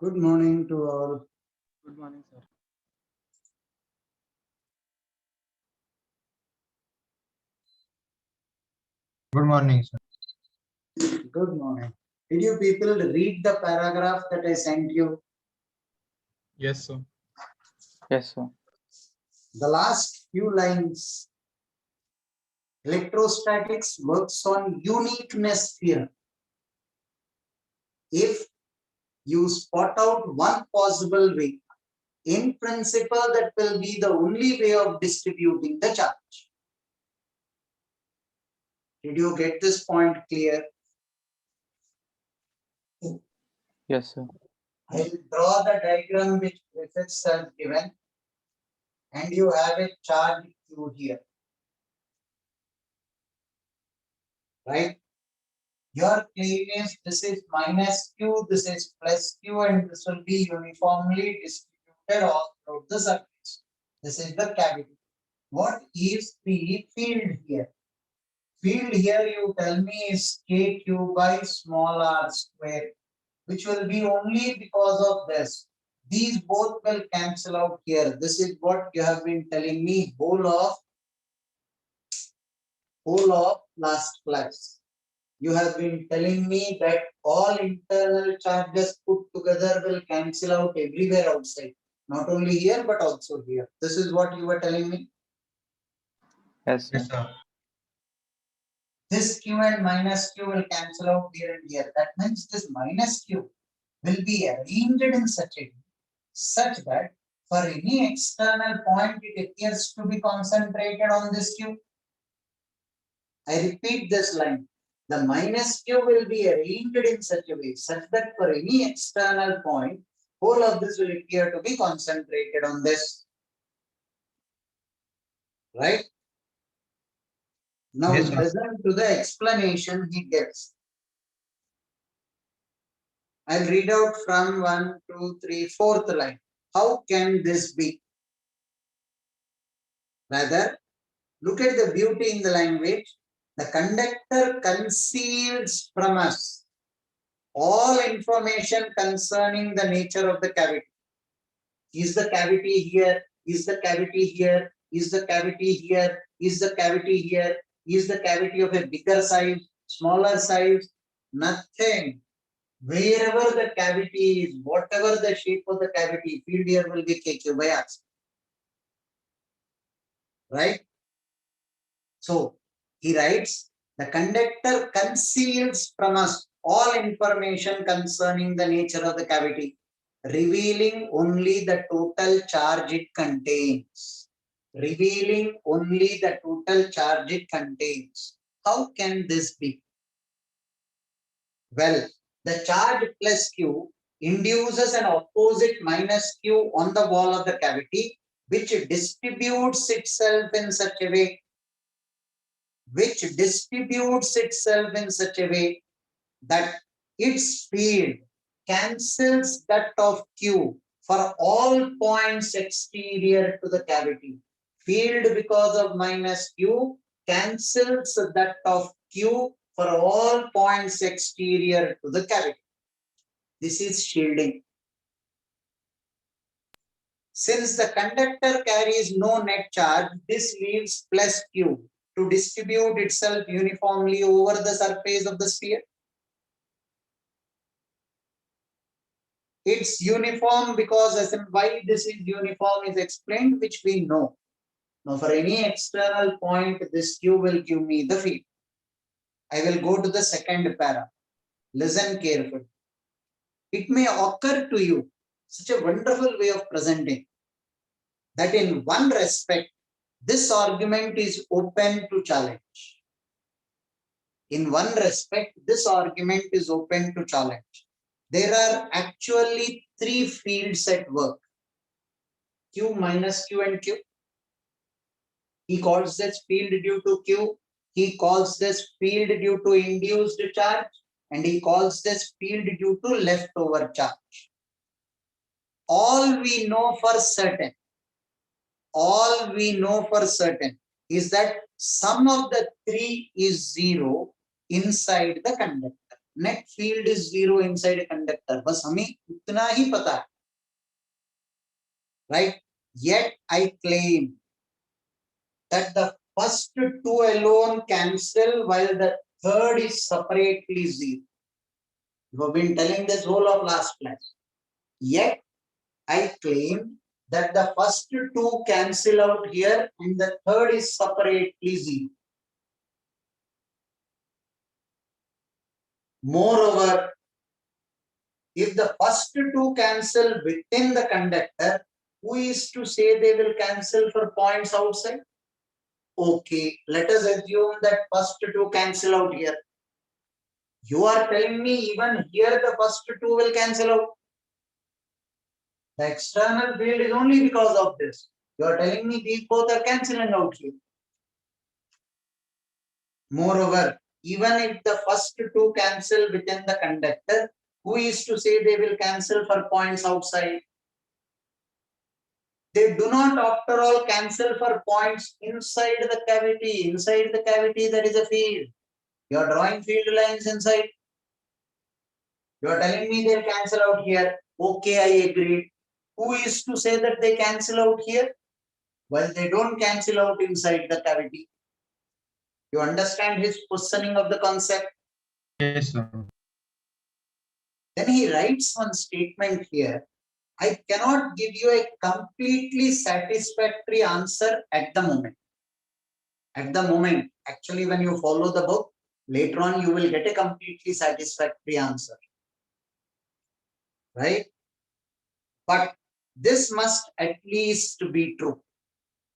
Good morning to all. Good morning, sir. Good morning, sir. Good morning. Did you people read the paragraph that I sent you? Yes, sir. Yes, sir. The last few lines. Electrostatics works on uniqueness theorem. If you spot out one possible way, in principle, that will be the only way of distributing the charge. Did you get this point clear? Yes, sir. I will draw the diagram which Griffiths has given, and you have a charge Q here. Right? Your claim is this is minus Q, this is plus Q, and this will be uniformly distributed all throughout the surface. This is the cavity. What is the field here? Field here, you tell me, is KQ by small r square, which will be only because of this. These both will cancel out here. This is what you have been telling me whole of last class. You have been telling me that all internal charges put together will cancel out everywhere outside. Not only here, but also here. This is what you were telling me. Yes, sir. Yes, sir. This Q and minus Q will cancel out here and here. That means this minus Q will be arranged in such a way such that for any external point, it appears to be concentrated on this Q. I repeat this line. The minus Q will be arranged in such a way such that for any external point, whole of this will appear to be concentrated on this. Right? Now Yes, sir. listen to the explanation he gives. I'll read out from 1, 2, 3, 4th line. How can this be? Rather, look at the beauty in the language. The conductor conceals from us all information concerning the nature of the cavity. Is the cavity here? Is the cavity here? Is the cavity here? Is the cavity here? Is the cavity of a bigger size, smaller size? Nothing. Wherever the cavity is, whatever the shape of the cavity, field here will be KQ by R. Right? So he writes, the conductor conceals from us all information concerning the nature of the cavity, revealing only the total charge it contains. Revealing only the total charge it contains. How can this be? Well, the charge plus Q induces an opposite minus Q on the wall of the cavity, which distributes itself in such a way that its field cancels that of Q for all points exterior to the cavity. Field because of minus Q cancels that of Q for all points exterior to the cavity. This is shielding. Since the conductor carries no net charge, this leaves plus Q to distribute itself uniformly over the surface of the sphere. It's uniform because as in why this is uniform is explained, which we know. Now for any external point, this Q will give me the field. I will go to the second para. Listen carefully. It may occur to you, such a wonderful way of presenting, that in one respect, this argument is open to challenge. In one respect, this argument is open to challenge. There are actually three fields at work. Q minus Q and Q. He calls this field due to Q. He calls this field due to induced charge. And he calls this field due to leftover charge. All we know for certain is that sum of the three is 0 inside the conductor. net field is 0 inside a conductor. बस हमें उतना ही पता है, right? Yet I claim that the first two alone cancel while the third is separately 0. You have been telling this whole of last class. Yet I claim that the first two cancel out here and the third is separately 0. Moreover, if the first two cancel within the conductor, who is to say they will cancel for points outside? Okay, let us assume that first two cancel out here. You are telling me even here the first two will cancel out. The external field is only because of this. You are telling me these both are cancelling out here. Moreover, even if the first two cancel within the conductor, who is to say they will cancel for points outside? They do not after all cancel for points inside the cavity. Inside the cavity there is a field. You are drawing field lines inside. You are telling me they'll cancel out here. Okay, I agree. Who is to say that they cancel out here? Well, they don't cancel out inside the cavity. You understand his positioning of the concept? Yes, sir. Then he writes one statement here. I cannot give you a completely satisfactory answer at the moment. At the moment, actually, when you follow the book, later on you will get a completely satisfactory answer. Right? But this must at least be true.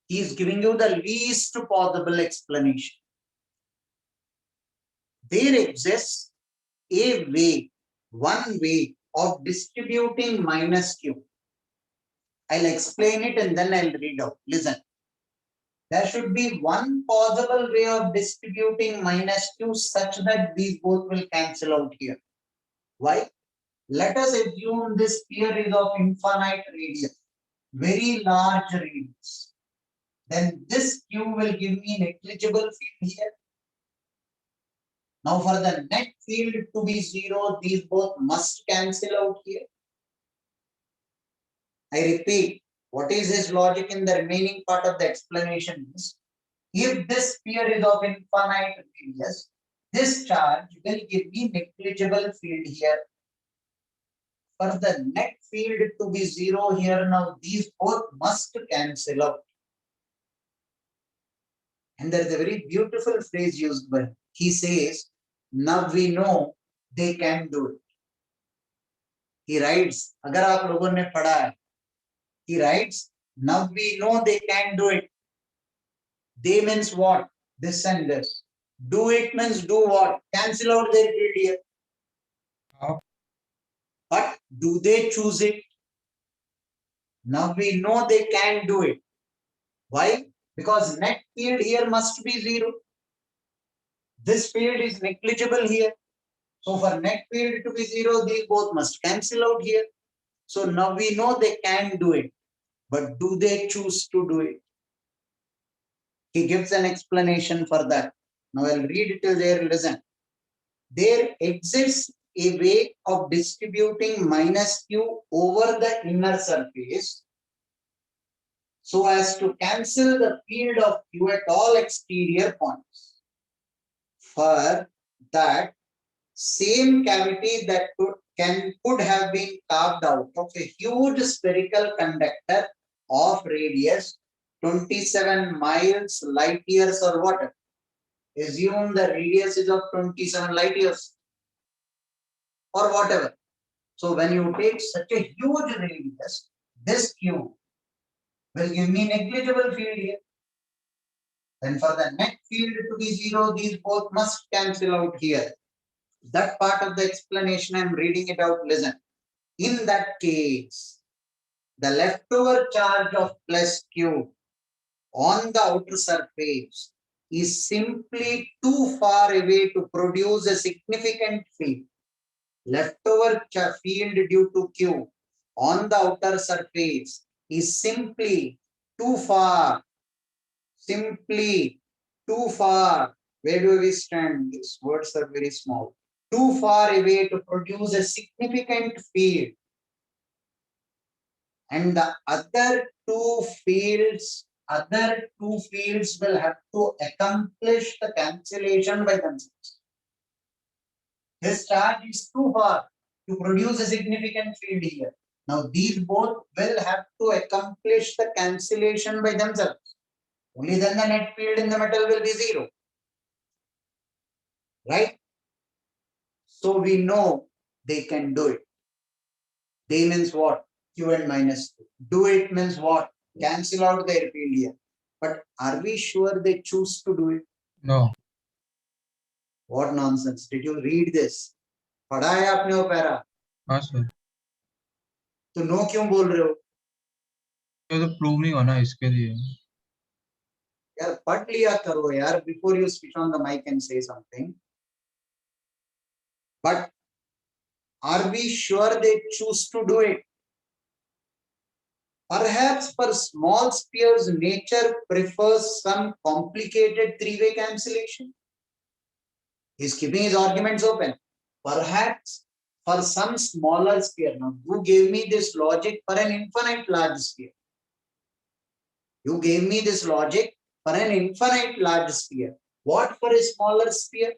He is giving you the least possible explanation. There exists a way, one way of distributing minus q. I'll explain it and then I'll read out. Listen. There should be one possible way of distributing minus q such that these both will cancel out here. Why? Let us assume this sphere is of infinite radius, very large radius. Then this q will give me negligible field here. Now for the net field to be 0, these both must cancel out here. I repeat, what is his logic in the remaining part of the explanation is, if this sphere is of infinite radius, this charge will give me negligible field here. For the net field to be 0 here, now these both must cancel out. And there is a very beautiful phrase used by him. He says, now we know they can do it. He writes, agar aap logon ne padha hai, he writes, now we know they can do it. They means what? This and this. Do it means do what? Cancel out their field here. But do they choose it? Now we know they can do it. Why? Because net field here must be 0. This field is negligible here. So for net field to be 0, these both must cancel out here. So now we know they can do it. But do they choose to do it? He gives an explanation for that. Now I'll read it till there. Listen. There exists a way of distributing minus q over the inner surface so as to cancel the field of q at all exterior points. For that, same cavity that could have been carved out of a huge spherical conductor of radius 27 miles, light years or whatever. Assume the radius is of 27 light years or whatever. So when you take such a huge radius, this q will give me negligible field here. Then for the net field to be 0, these both must cancel out here. That part of the explanation I'm reading it out. Listen. In that case, the leftover charge of plus q on the outer surface is simply too far away to produce a significant field. Leftover field due to q on the outer surface is simply too far. Simply too far. Where do we stand? These words are very small. too far away to produce a significant field, and the other two fields will have to accomplish the cancellation by themselves. This charge is too far to produce a significant field here. Now these both will have to accomplish the cancellation by themselves. Only then the net field in the metal will be zero. Right? So we know they can do it. They means what? Q and minus 2. Do it means what? Cancel out their field here. But are we sure they choose to do it? No. What nonsense. Did you read this? पढ़ा है आपने वो para? हाँ sir, तो no क्यों बोल रहे हो? ये तो प्रूव नहीं होना इसके लिए. यार पढ़ लिया करो यार before you switch on the mic and say something. But are we sure they choose to do it? Perhaps for small spheres, nature prefers some complicated three-way cancellation. He's keeping his arguments open. Perhaps for some smaller sphere. Now, you gave me this logic for an infinite large sphere. You gave me this logic for an infinite large sphere. What for a smaller sphere?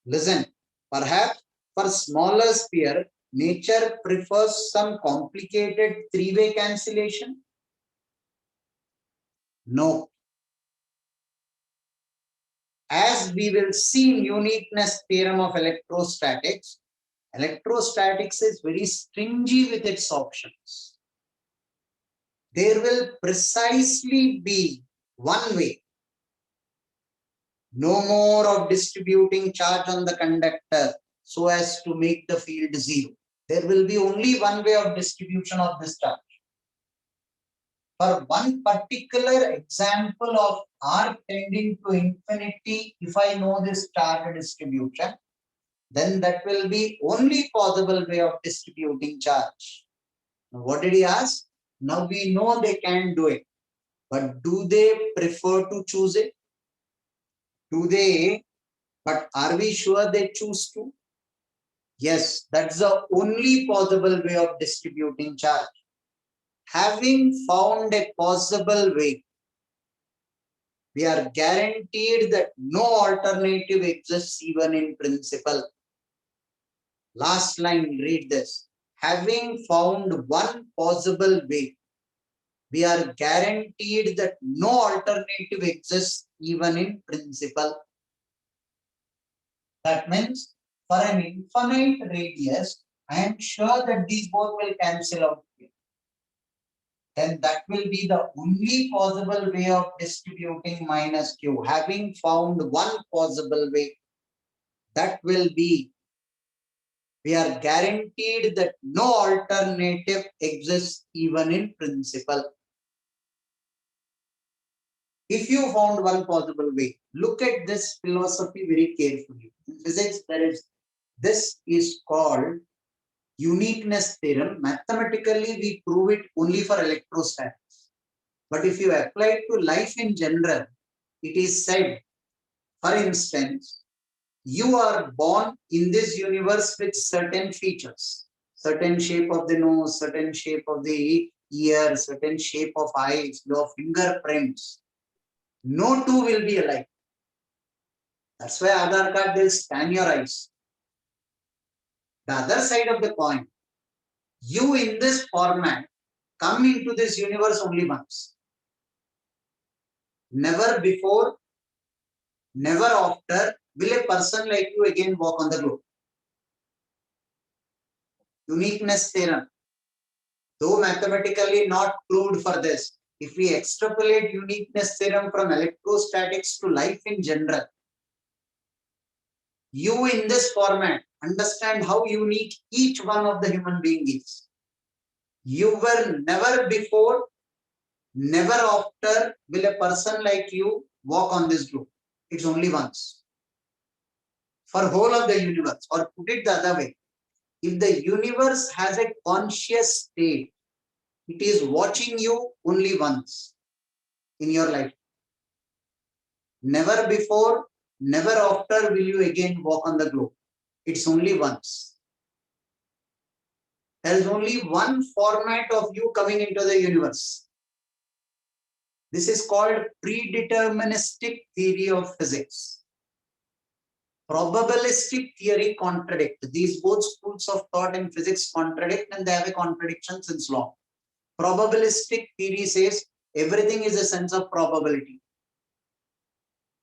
Listen, perhaps for smaller sphere, nature prefers some complicated three-way cancellation. No. As we will see in uniqueness theorem of electrostatics, electrostatics is very stingy with its options. There will precisely be one way. No more of distributing charge on the conductor so as to make the field zero. There will be only one way of distribution of this charge. For one particular example of R tending to infinity, if I know this charge distribution, then that will be only possible way of distributing charge. Now, what did he ask? Now we know they can do it, but do they prefer to choose it? Do they? But are we sure they choose to? Yes, that's the only possible way of distributing charge. Having found a possible way, we are guaranteed that no alternative exists even in principle. Last line, read this. Having found one possible way, we are guaranteed that no alternative exists even in principle. That means for an infinite radius, I am sure that these both will cancel out here. Then that will be the only possible way of distributing minus q. Having found one possible way, that will be, we are guaranteed that no alternative exists even in principle. If you found one possible way, look at this philosophy very carefully. In physics, this is called uniqueness theorem. Mathematically, we prove it only for electrostatics. But if you apply it to life in general, it is said, for instance, you are born in this universe with certain features, certain shape of the nose, certain shape of the ear, certain shape of eyes, your fingerprints. No two will be alike. That's why Aadhaar card will scan your eyes. The other side of the coin, you in this format come into this universe only once. Never before, never after will a person like you again walk on the globe. Uniqueness theorem, though mathematically not proved for this, if we extrapolate uniqueness theorem from electrostatics to life in general, you in this format understand how unique each one of the human being is. You were never before, never after will a person like you walk on this globe. It's only once. For whole of the universe, or put it the other way, if the universe has a conscious state, it is watching you only once in your life. Never before, never after will you again walk on the globe. It's only once. There is only one format of you coming into the universe. This is called predeterministic theory of physics. Probabilistic theory contradict. These both schools of thought in physics contradict, and they have a contradiction since long. Probabilistic theory says everything is a sense of probability.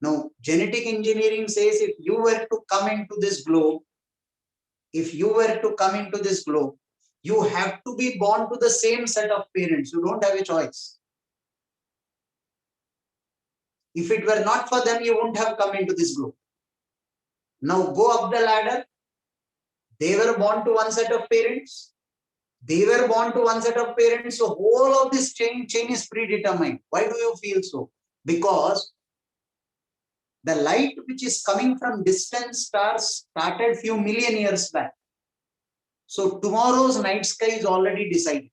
Now, genetic engineering says if you were to come into this globe, you have to be born to the same set of parents. You don't have a choice. If it were not for them, you wouldn't have come into this globe. Now go up the ladder. They were born to one set of parents. So whole of this chain is predetermined. Why do you feel so? Because the light which is coming from distant stars started few million years back. So tomorrow's night sky is already decided.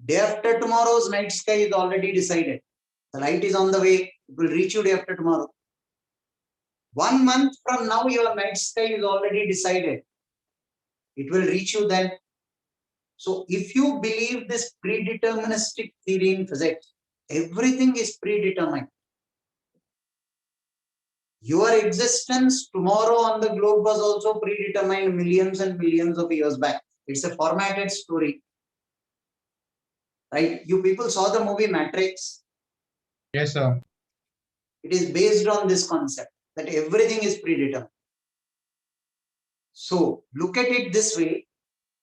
Day after tomorrow's night sky is already decided. The light is on the way. It will reach you day after tomorrow. 1 month from now, your night sky is already decided. It will reach you then. So if you believe this predeterministic theory in physics, everything is predetermined. Your existence tomorrow on the globe was also predetermined millions and millions of years back. It's a formatted story. Right? You people saw the movie Matrix. Yes, sir. It is based on this concept that everything is predetermined. So look at it this way.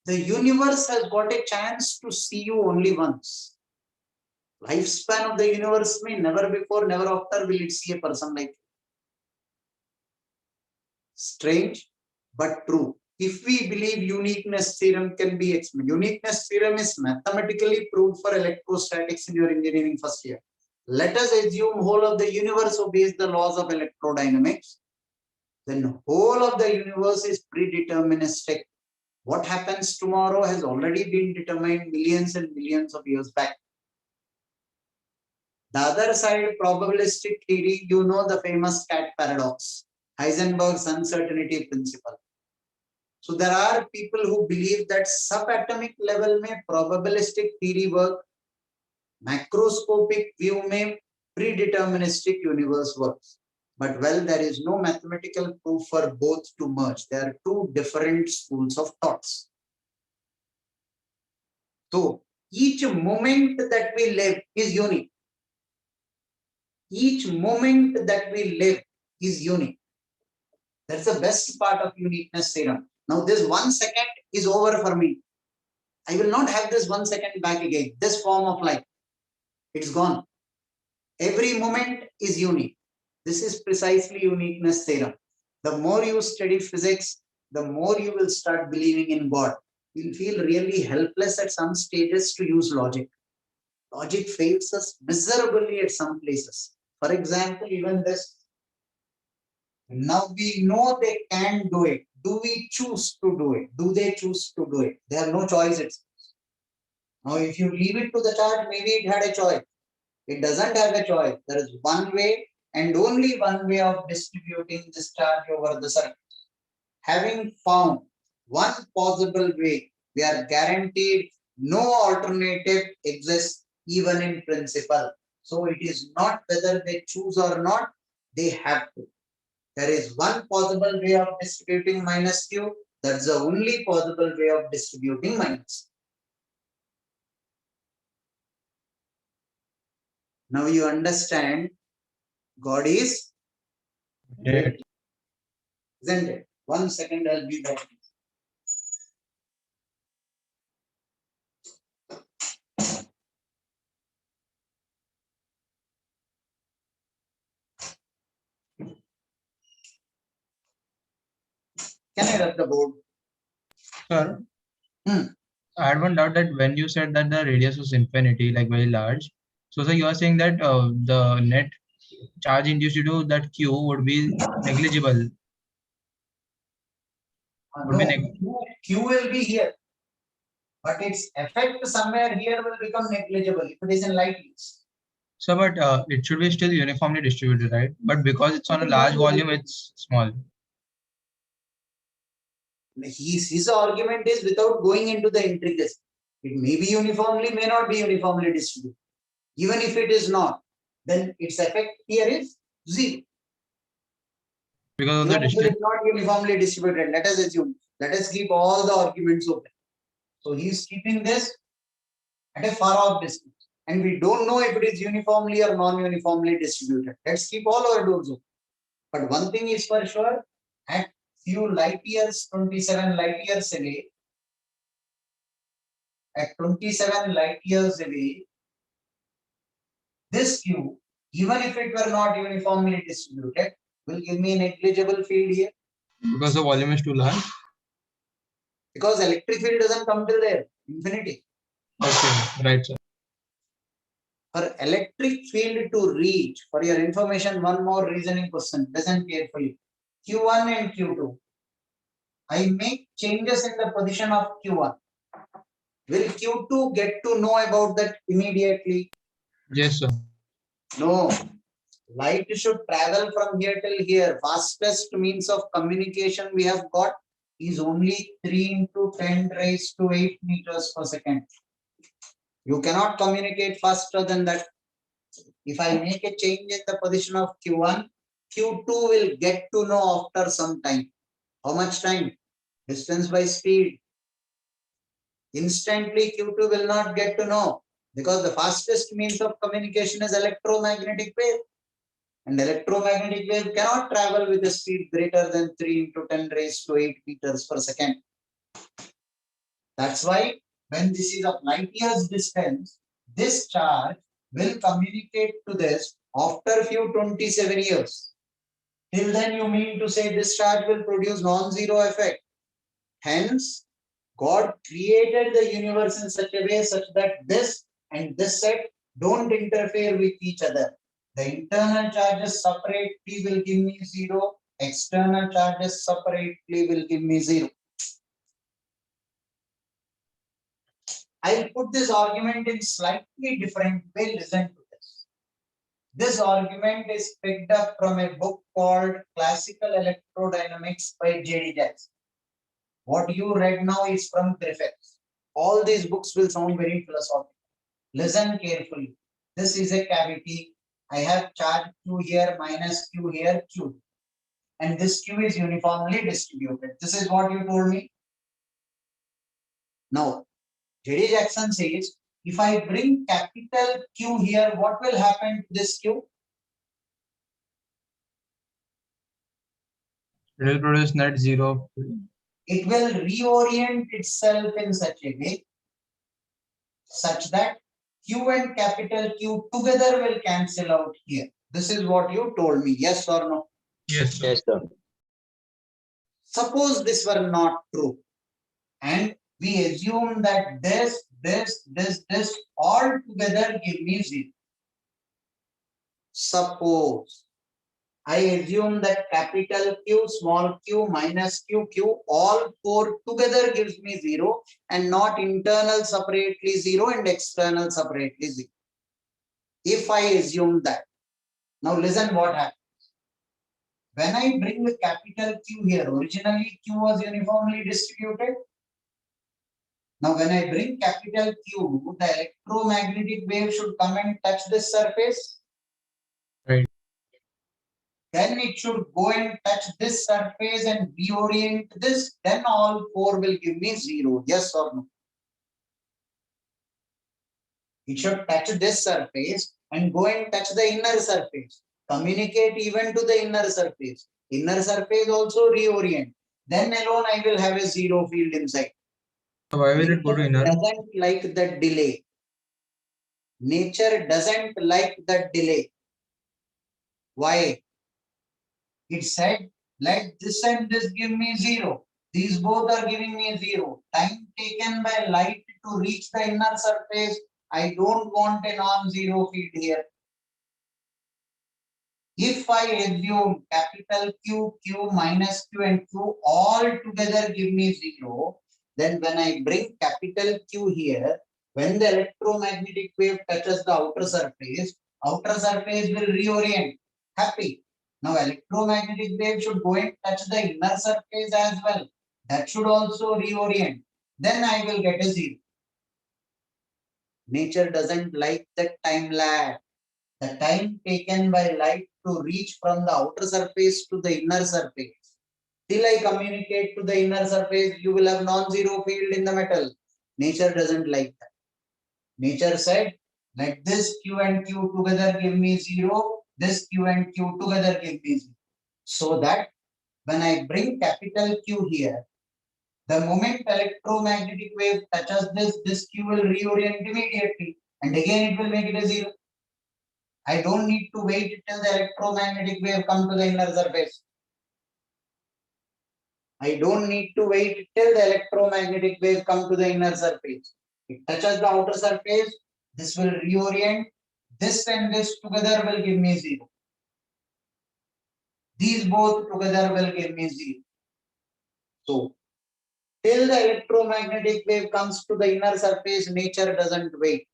The universe has got a chance to see you only once. Lifespan of the universe may never before, never after will it see a person like you. Strange, but true. If we believe uniqueness theorem can be explained, uniqueness theorem is mathematically proved for electrostatics in your engineering first year. Let us assume whole of the universe obeys the laws of electrodynamics. Then whole of the universe is predeterministic. What happens tomorrow has already been determined millions and millions of years back. The other side, probabilistic theory, you know the famous cat paradox, Heisenberg's uncertainty principle. So there are people who believe that subatomic level में probabilistic theory work, macroscopic view में predeterministic universe works. But well, there is no mathematical proof for both to merge. There are two different schools of thoughts. So each moment that we live is unique. Each moment that we live is unique. That's the best part of uniqueness theorem. Now this 1 second is over for me. I will not have this 1 second back again. This form of life, it's gone. Every moment is unique. This is precisely uniqueness theorem. The more you study physics, the more you will start believing in God. You'll feel really helpless at some stages to use logic. Logic fails us miserably at some places. For example, even this. Now we know they can do it. Do we choose to do it? Do they choose to do it? They have no choice. Now, if you leave it to the charge, maybe it had a choice. It doesn't have a choice. There is one way and only one way of distributing this charge over the circuit. Having found one possible way, we are guaranteed no alternative exists even in principle. So it is not whether they choose or not, they have to. There is one possible way of distributing minus q. That's the only possible way of distributing minus. Now you understand God is Great. isn't it? 1 second, I'll be back. Can I rub the board? Sir, Hmm. I had one doubt that when you said that the radius was infinity, like very large, so sir, you are saying that the net charge induced due to that Q would be negligible. Would be No, Q will be here, but its effect somewhere here will become negligible if it is in light years. So, but it should be still uniformly distributed, right? But because it's on a large volume, it's small. his argument is without going into the intricacy. It may be uniformly, may not be uniformly distributed. Even if it is not, then its effect here is zero. Because of the Even if it distance. is not uniformly distributed, let us assume, let us keep all the arguments open. So he is keeping this at a far off distance. And we don't know if it is uniformly or non-uniformly distributed. Let's keep all our doors open. But one thing is for sure, at few light years, 27 light years away, at 27 light years away, this Q, even if it were not uniformly distributed, will give me a negligible field here. Because the volume is too large. Because electric field doesn't come till there, infinity. Okay, right, sir. For electric field to reach, for your information, one more reasoning question, listen carefully. Q1 and Q2. I make changes in the position of Q1. Will Q2 get to know about that immediately? Yes, sir. No. Light should travel from here till here. Fastest means of communication we have got is only 3 into 10 raised to 8 meters per second. You cannot communicate faster than that. If I make a change in the position of Q1, Q2 will get to know after some time. How much time? Distance by speed. Instantly Q2 will not get to know because the fastest means of communication is electromagnetic wave. And electromagnetic wave cannot travel with a speed greater than 3 into 10 raised to 8 meters per second. That's why when this is of light years distance, this charge will communicate to this after few 27 years. Till then you mean to say this charge will produce non-zero effect. Hence, God created the universe in such a way such that this and this set don't interfere with each other. The internal charges separately will give me zero. External charges separately will give me zero. I'll put this argument in slightly different way. Listen to this. This argument is picked up from a book called Classical Electrodynamics by J.D. Jackson. What you read now is from Griffiths. All these books will sound very philosophical. Listen carefully. This is a cavity. I have charge Q here minus Q here, Q. And this Q is uniformly distributed. This is what you told me. Now, J.D. Jackson says, if I bring capital Q here, what will happen to this Q? It will produce net zero. It will reorient itself in such a way such that Q and capital Q together will cancel out here. This is what you told me. Yes or no? Yes, sir. Yes, sir. Suppose this were not true. And we assume that this all together give me zero. Suppose I assume that capital Q, small q, minus q, q, all four together gives me zero and not internal separately zero and external separately zero. If I assume that, now listen what happens. When I bring the capital Q here, originally Q was uniformly distributed. Now when I bring capital Q, the electromagnetic wave should come and touch this surface. Right. Then it should go and touch this surface and reorient this. Then all four will give me zero. Yes or no? It should touch this surface and go and touch the inner surface. Communicate even to the inner surface. Inner surface also reorient. Then alone I will have a zero field inside. So why will it go to inner? Doesn't like the delay. Nature doesn't like the delay. Why? It said, let this and this give me zero. These both are giving me zero. Time taken by light to reach the inner surface. I don't want a non-zero field here. If I assume capital Q, Q minus Q and Q all together give me zero, then when I bring capital Q here, when the electromagnetic wave touches the outer surface will reorient. Happy. Now electromagnetic wave should go and touch the inner surface as well. That should also reorient. Then I will get a 0. Nature doesn't like the time lag. The time taken by light to reach from the outer surface to the inner surface. Till I communicate to the inner surface, you will have non-zero field in the metal. Nature doesn't like that. Nature said, let this Q and Q together give me 0, this Q and Q together give me 0. So that when I bring capital Q here, the moment electromagnetic wave touches this Q will reorient immediately, and again it will make it a 0. I don't need to wait till the electromagnetic wave come to the inner surface. I don't need to wait till the electromagnetic wave come to the inner surface. It touches the outer surface, this will reorient, this and this together will give me 0. These both together will give me 0. So, till the electromagnetic wave comes to the inner surface, nature doesn't wait.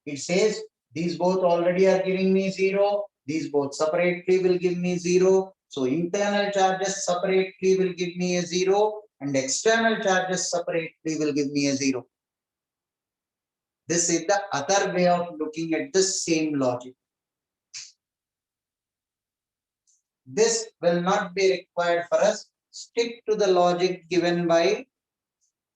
It says, these both already are giving me 0, these both separately will give me 0. So internal charges separately will give me a 0 and external charges separately will give me a 0. This is the other way of looking at the same logic. This will not be required for us. Stick to the logic given by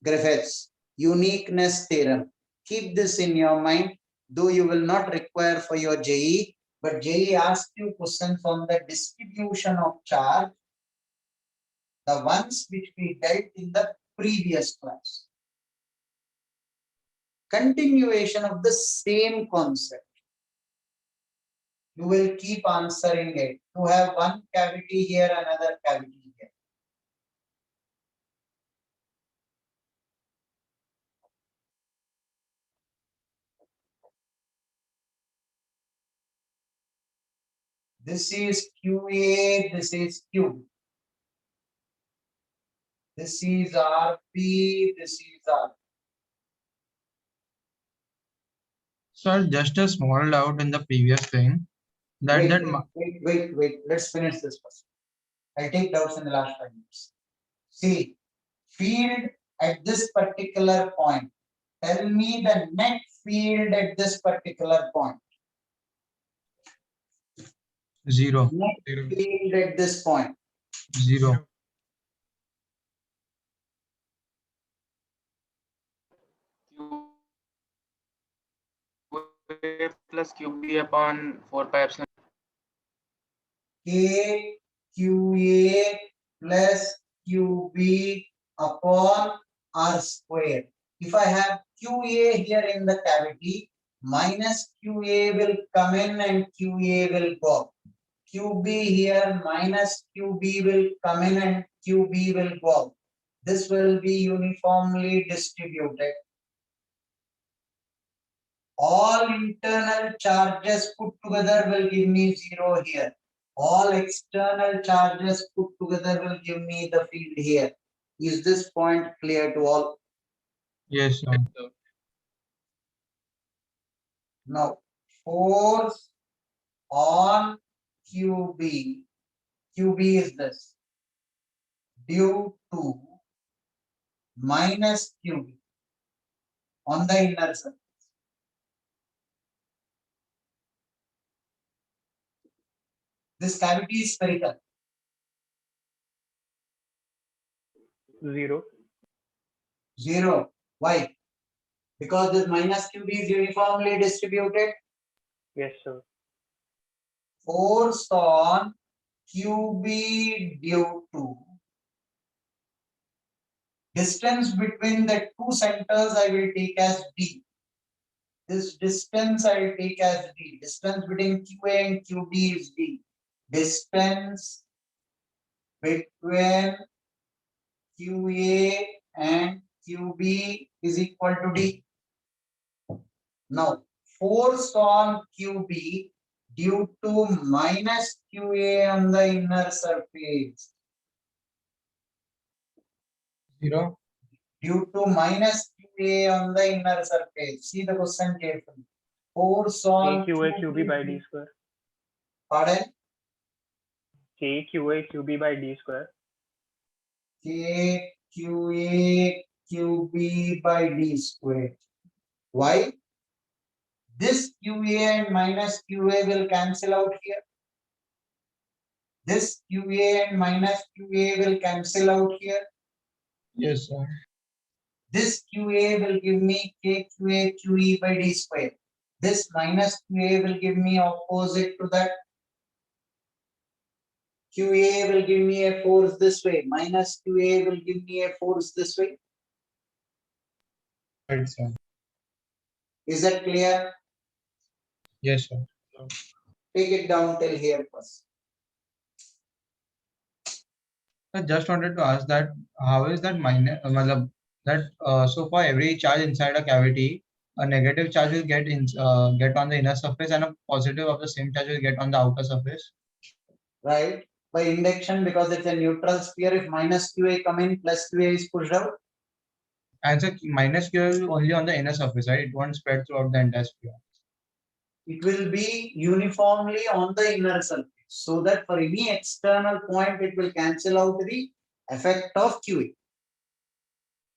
Griffiths, uniqueness theorem. Keep this in your mind, though you will not require for your JE, but JE asks you questions on the distribution of charge, the ones which we dealt in the previous class. Continuation of the same concept. You will keep answering it. You have one cavity here, another cavity here. This is QA, this is Q. This is RP, this is R. So just a small doubt in the previous thing that Wait. Let's finish this first. I'll take doubts in the last 5 minutes. See, field at this particular point. Tell me the net field at this particular point. 0, Net field at this point. 0. QA plus QB upon 4 pi epsilon. K QA plus QB upon R square. If I have QA here in the cavity, minus QA will come in and QA will go. QB here minus QB will come in and QB will go. This will be uniformly distributed. All internal charges put together will give me 0 here. All external charges put together will give me the field here. Is this point clear to all? Yes, sir. Now, force on QB. QB is this. Due to minus QB on the inner surface. This cavity is spherical. 0. 0. Why? Because this minus QB is uniformly distributed. Yes, sir. Force on QB due to distance between the two centers I will take as D. This distance I will take as D. Distance between QA and QB is D. Distance between QA and QB is equal to D. Now, force on QB due to minus QA on the inner surface. 0. Due to minus QA on the inner surface. See the question carefully. Force on KQA QB by D square. Pardon? KQA QB by D square. KQA QA QB by D squared. Why? This QA and minus QA will cancel out here. This QA and minus QA will cancel out here. Yes, sir. This QA will give me KQA QE by D square. This minus QA will give me opposite to that. QA will give me a force this way. Minus QA will give me a force this way. Right, sir. Is that clear? Yes, sir. Take it down till here first. I just wanted to ask that how is that minus that so for every charge inside a cavity, a negative charge will get on the inner surface and a positive of the same charge will get on the outer surface. Right? By induction, because it's a neutral sphere, if minus QA come in, plus QA is pushed out. And so minus Q is only on the inner surface, right? It won't spread throughout the entire sphere. It will be uniformly on the inner surface, so that for any external point, it will cancel out the effect of QA.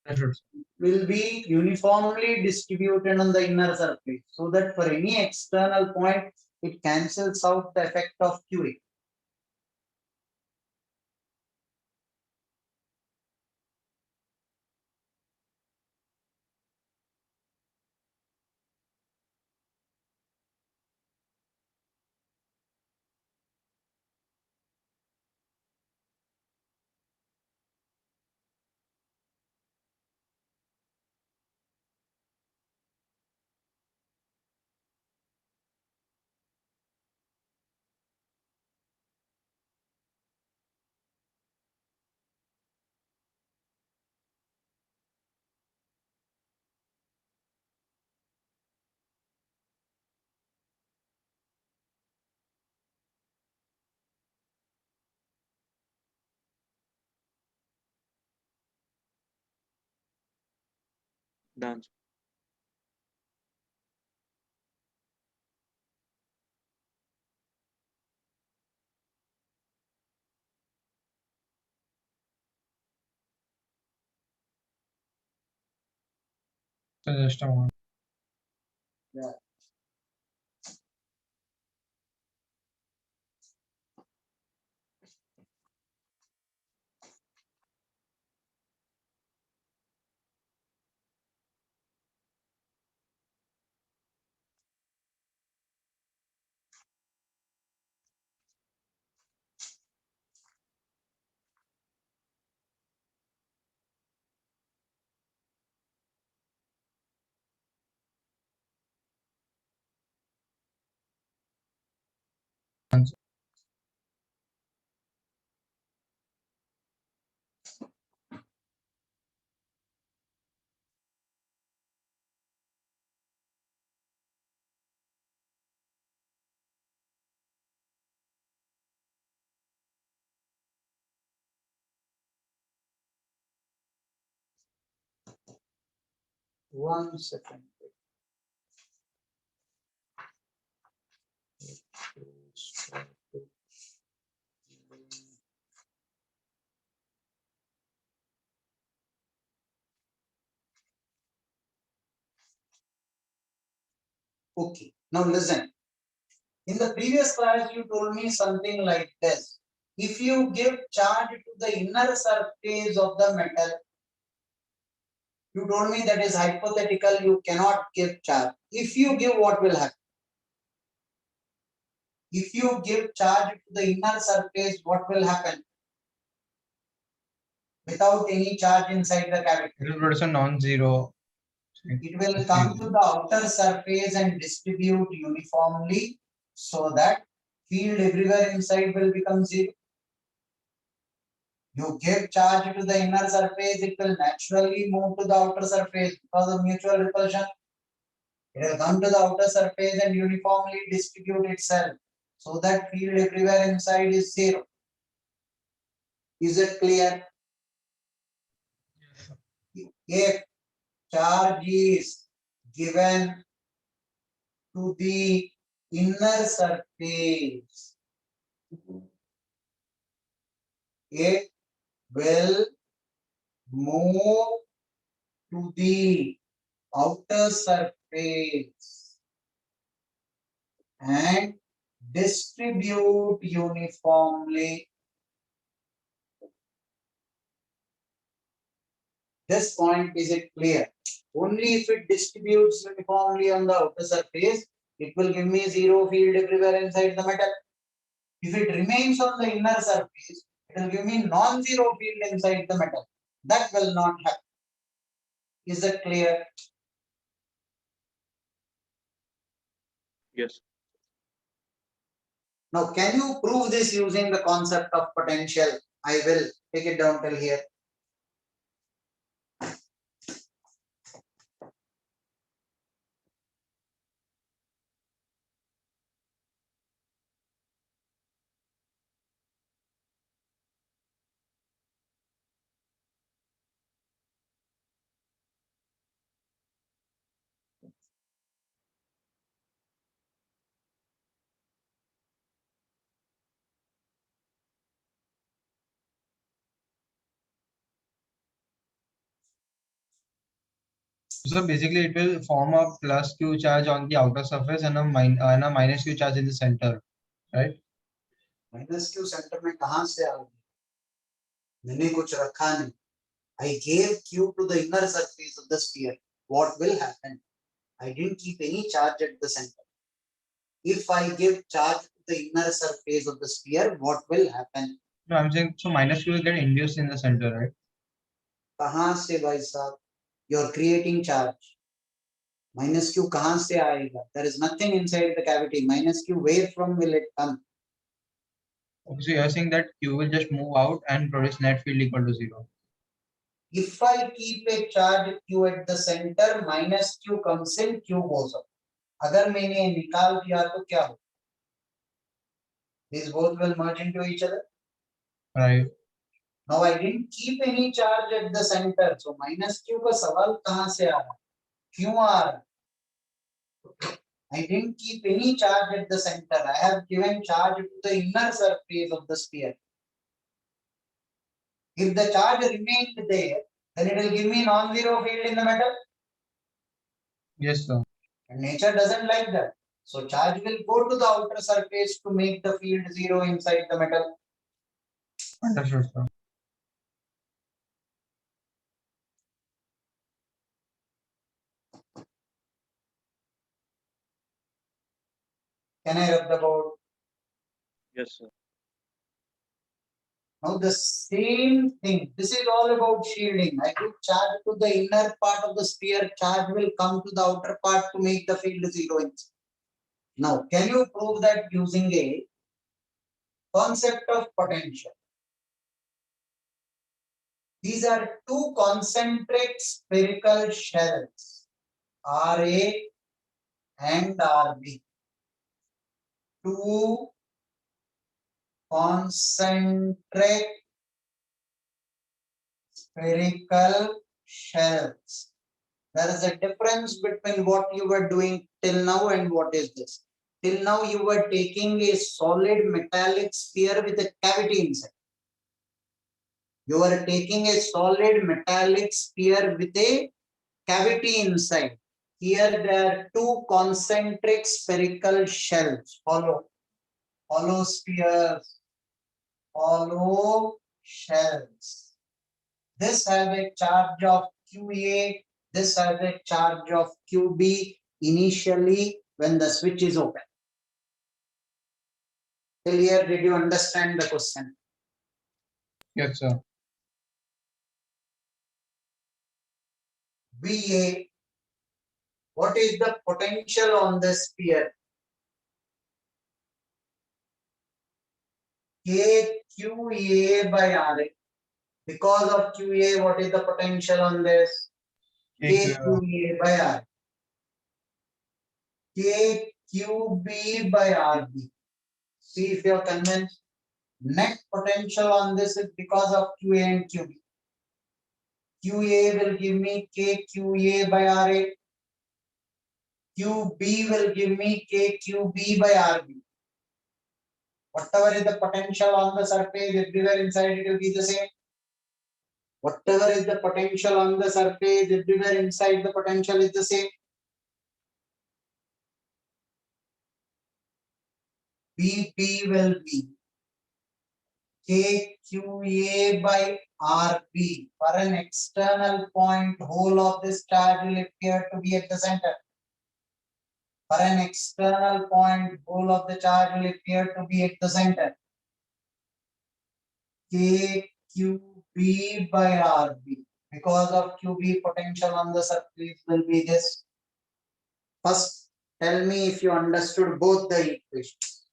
Understood, sir. Will be uniformly distributed on the inner surface, so that for any external point, it cancels out the effect of QA. Done. So just a moment. Yeah. One second. Okay, now listen. In the previous class, you told me something like this. If you give charge to the inner surface of the metal, you told me that is hypothetical, you cannot give charge. If you give, what will happen? If you give charge to the inner surface, what will happen? Without any charge inside the cavity, It will produce a non-zero. it will come to the outer surface and distribute uniformly, so that field everywhere inside will become zero. You give charge to the inner surface, it will naturally move to the outer surface because of mutual repulsion. It will come to the outer surface and uniformly distribute itself, so that field everywhere inside is zero. Is it clear? If charge is given to the inner surface, it will move to the outer surface and distribute uniformly. This point, is it clear? Only if it distributes uniformly on the outer surface, it will give me zero field everywhere inside the metal. If it remains on the inner surface, it will give me non-zero field inside the metal. That will not happen. Is that clear? Yes. Now, can you prove this using the concept of potential? I will take it down till here. So basically, it will form a plus Q charge on the outer surface and a minus Q charge in the center, right? Minus Q center में कहाँ से आ गई? मैंने कुछ रखा नहीं. I gave Q to the inner surface of the sphere. What will happen? I didn't keep any charge at the center. If I give charge to the inner surface of the sphere, what will happen? No, I'm saying so minus Q will get induced in the center, right? कहाँ से भाई साहब? You're creating charge. Minus Q कहाँ से आएगा? There is nothing inside the cavity. Minus Q, where from will it come? Okay, so you're saying that Q will just move out and produce net field equal to 0. If I keep a charge Q at the center, minus Q comes in, Q goes up. अगर मैंने निकाल दिया तो क्या हो? These both will merge into each other. Right. Now I didn't keep any charge at the center, so minus Q का सवाल कहाँ से आ रहा है? क्यों आ रहा है? I didn't keep any charge at the center. I have given charge to the inner surface of the sphere. If the charge remained there, then it will give me non-zero field in the metal. Yes, sir. And nature doesn't like that. So charge will go to the outer surface to make the field zero inside the metal. Understood, sir. Can I rub the board? Yes, sir. Now the same thing. This is all about shielding. I give charge to the inner part of the sphere. Charge will come to the outer part to make the field zero inside. Now, can you prove that using a concept of potential? These are two concentric spherical shells, RA and RB. Two concentric spherical shells. There is a difference between what you were doing till now and what is this. Till now you were taking a solid metallic sphere with a cavity inside. You are taking a solid metallic sphere with a cavity inside. Here there are two concentric spherical shells. Hollow spheres, hollow shells. This has a charge of QA. This has a charge of QB initially when the switch is open. Till here, did you understand the question? Yes, sir. VA, what is the potential on the sphere? KQA by RA. Because of QA, what is the potential on this? KQA by R. KQB by RB. See if you're convinced. Net potential on this is because of QA and QB. QA will give me KQA by RA. QB will give me KQB by RB. Whatever is the potential on the surface, everywhere inside it will be the same. Whatever is the potential on the surface, everywhere inside the potential is the same. Vp will be KQA by RB. For an external point, whole of this charge will appear to be at the center. For an external point, whole of the charge will appear to be at the center. KQB by RB. Because of QB, potential on the surface will be this. First, tell me if you understood both the equations.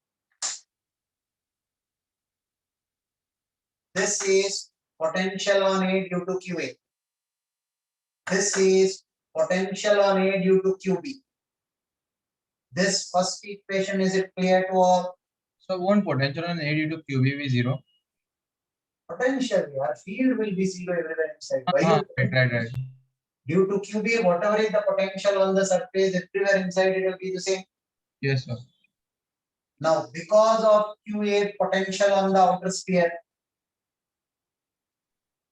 This is potential on A due to QA. This is potential on A due to QB. This first equation, is it clear to all? So won't potential on A due to QB be 0? Potential, your field will be zero everywhere inside. Why you Right. due to QB, whatever is the potential on the surface, everywhere inside it will be the same. Yes, sir. Now, because of QA potential on the outer sphere,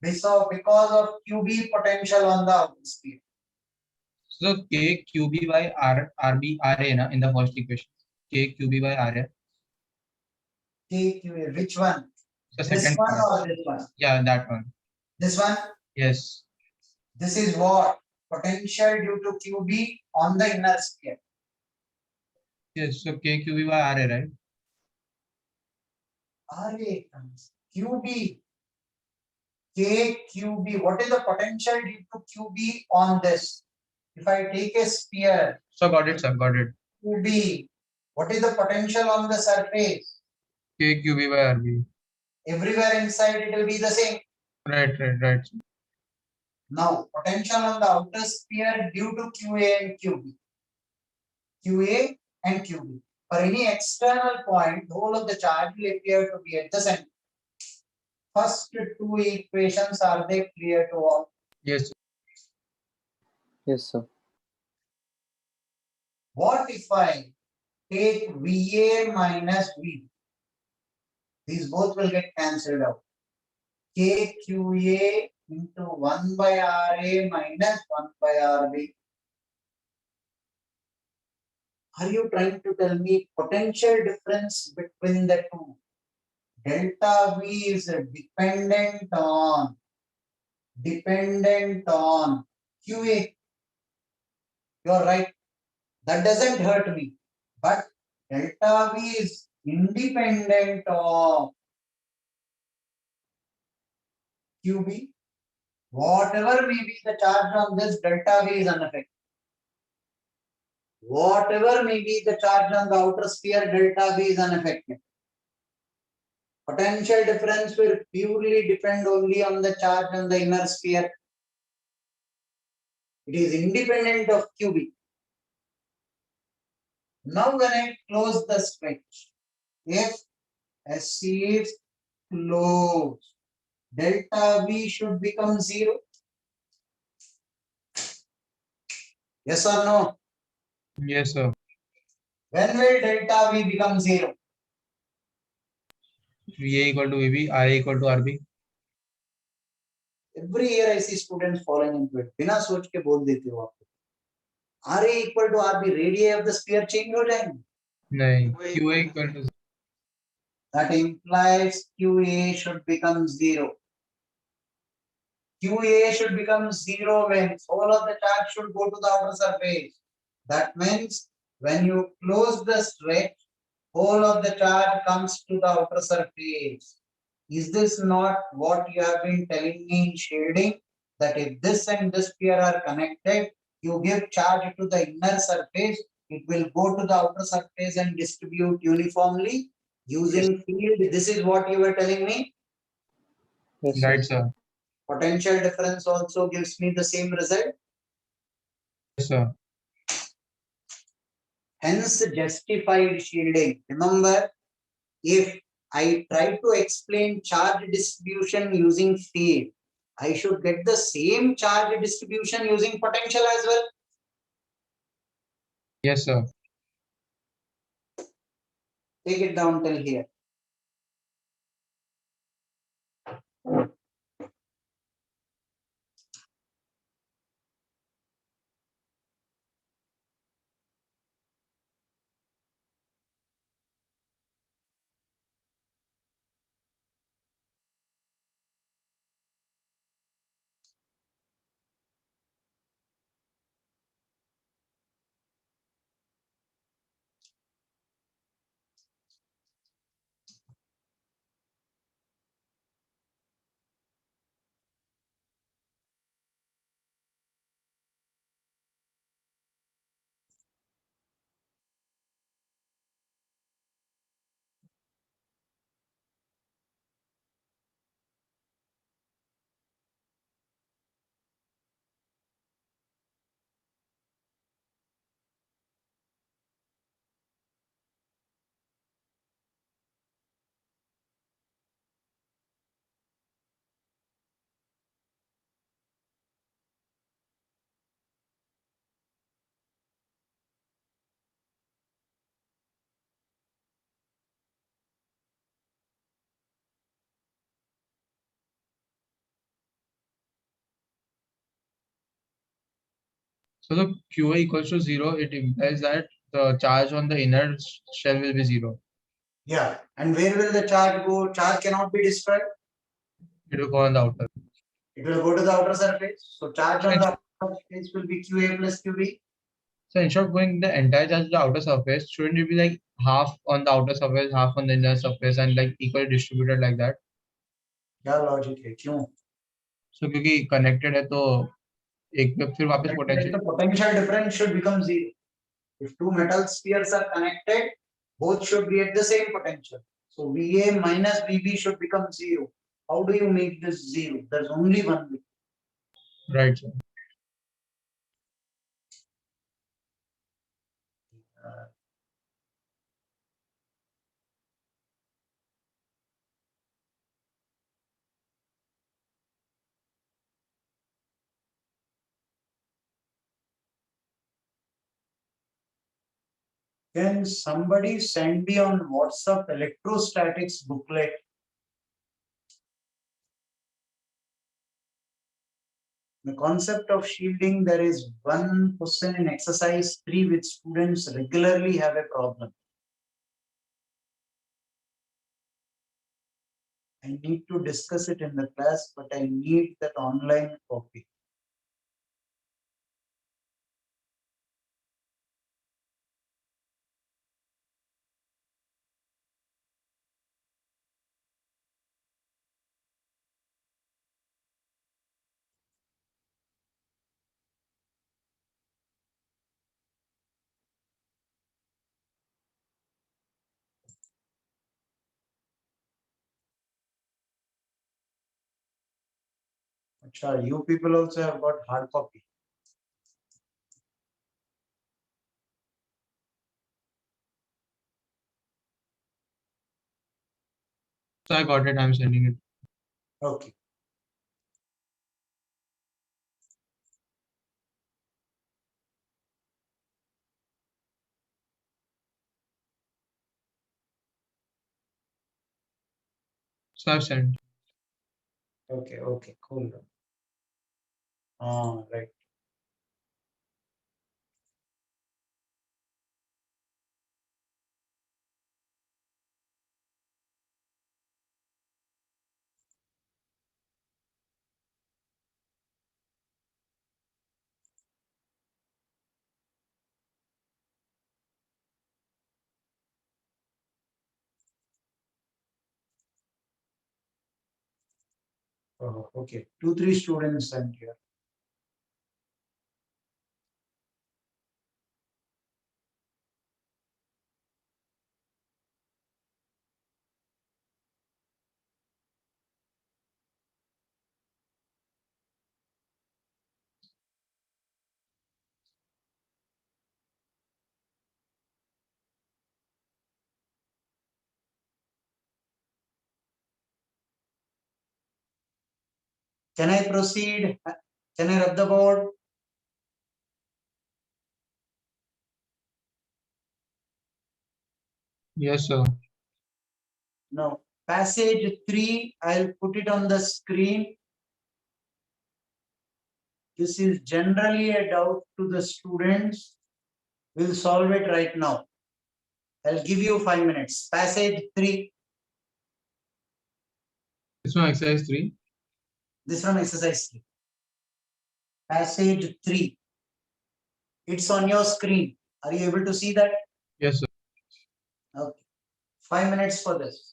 because of QB potential on the outer sphere, So K QB by RB RA na, in the first equation. K QB by RA. KQA, which one? The This second one part. or this one? Yeah, that one. This one? Yes. This is what? Potential due to QB on the inner sphere. Yes. So K QB by RA, right? RA comes. QB. KQB. What is the potential due to QB on this? If I take a sphere, So got it, sir. Got it. QB, what is the potential on the surface? K QB by RB. Everywhere inside it will be the same. Right. Now, potential on the outer sphere due to QA and QB. QA and QB. For any external point, the whole of the charge will appear to be at the center. First two equations, are they clear to all? Yes. Yes, sir. What if I take VA minus V? These both will get cancelled out. KQA into 1 by RA minus 1 by RB. Are you trying to tell me potential difference between the two? Delta V is dependent on QA. You're right. That doesn't hurt me. But delta V is independent of QB. Whatever may be the charge on this, delta V is unaffected. Whatever may be the charge on the outer sphere, delta V is unaffected. Potential difference will purely depend only on the charge on the inner sphere. It is independent of QB. Now when I close the switch, if SC is closed, delta V should become 0. Yes or no? Yes, sir. When will delta V become 0? VA equal to VB, RA equal to RB. Every year I see students falling into it. बिना सोच के बोल देते हो आप. RA equal to RB, radii of the sphere change हो जाएंगे. नहीं. QA equal to. That implies QA should become 0. QA should become 0 when all of the charge should go to the outer surface. That means when you close the switch, whole of the charge comes to the outer surface. Is this not what you have been telling me in shading? That if this and this pair are connected, you give charge to the inner surface, it will go to the outer surface and distribute uniformly using field. This is what you were telling me. Yes, Right, sir. Potential difference also gives me the same result. Yes, sir. Hence justified shielding. Remember, if I try to explain charge distribution using field, I should get the same charge distribution using potential as well. Yes, sir. Take it down till here. So the QA equals to 0, it implies that the charge on the inner shell will be 0. Yeah. And where will the charge go? Charge cannot be destroyed. It will go on the outer. It will go to the outer surface. So charge on Yes. the outer surface will be QA plus QB. So instead of going the entire charge to the outer surface, shouldn't it be like half on the outer surface, half on the inner surface, and like equally distributed like that? क्या logic है क्यों? So क्योंकि connected है तो एक पे फिर वापस Then potential. the potential difference should become zero. If two metal spheres are connected, both should be at the same potential. So VA minus VB should become zero. How do you make this zero? There's only one way. Right. Sir. Uh, Can somebody send me on WhatsApp electrostatics booklet? The concept of shielding, there is one question in exercise 3 which students regularly have a problem. I need to discuss it in the class, but I need that online copy. Acha, you people also have got hard copy. So I got it. I'm sending it. Okay. So I've sent. Okay, okay, cool. Right. Oh, okay. 2, 3 students sent here. Can I proceed? Can I rub the board? Yes, sir. No. Passage 3, I'll put it on the screen. This is generally a doubt to the students. We'll solve it right now. I'll give you 5 minutes. Passage 3. This one exercise 3. This from exercise 3. Passage 3. It's on your screen. Are you able to see that? Yes, sir. Okay. 5 minutes for this.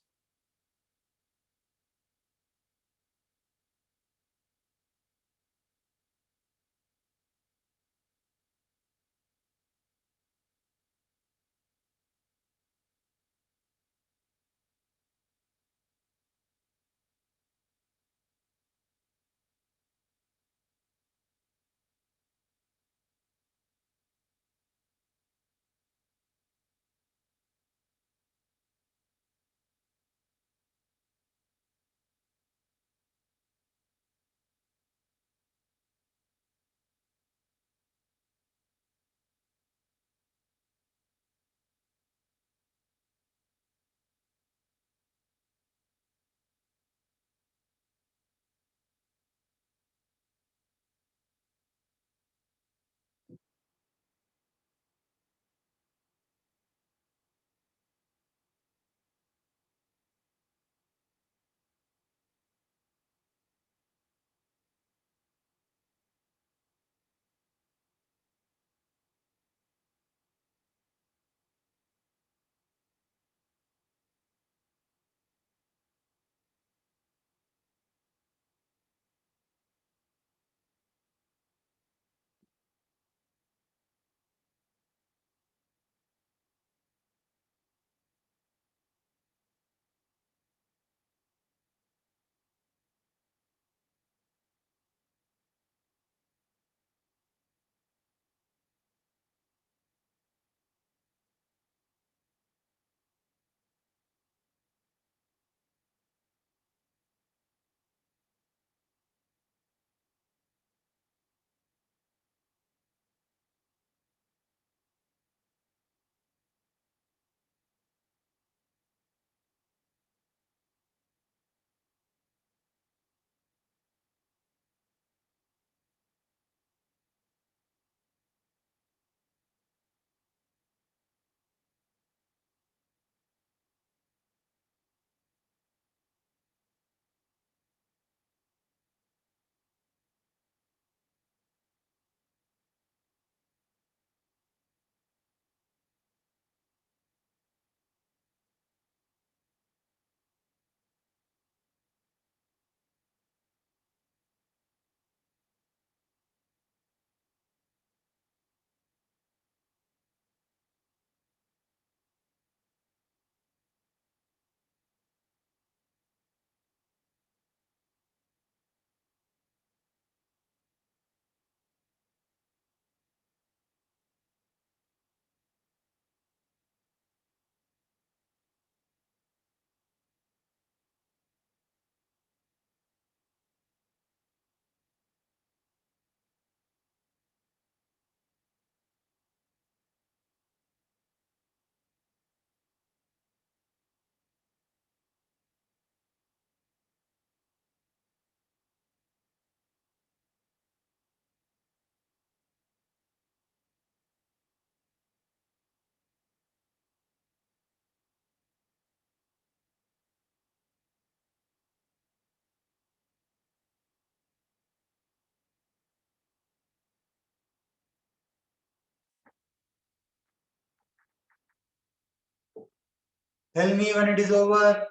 Tell me when it is over.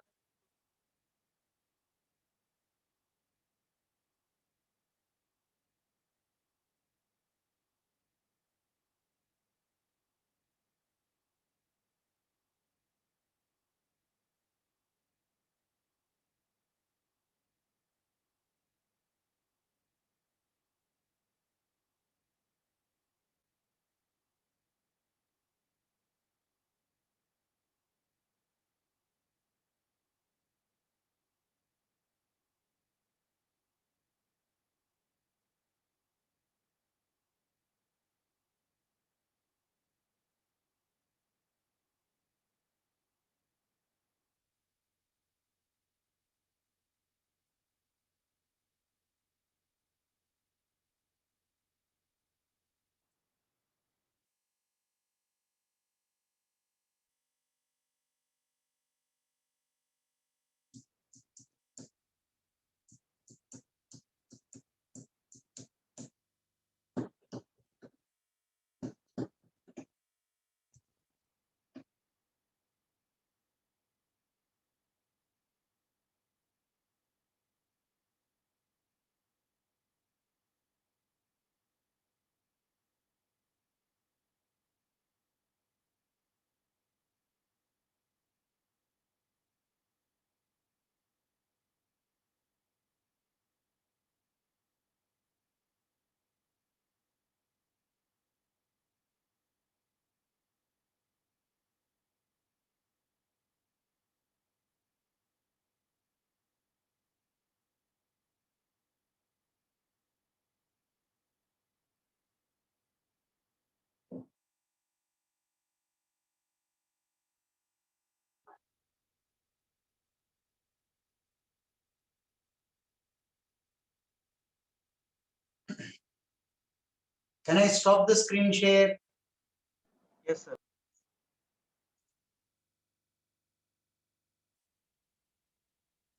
Can I stop the screen share? Yes, sir.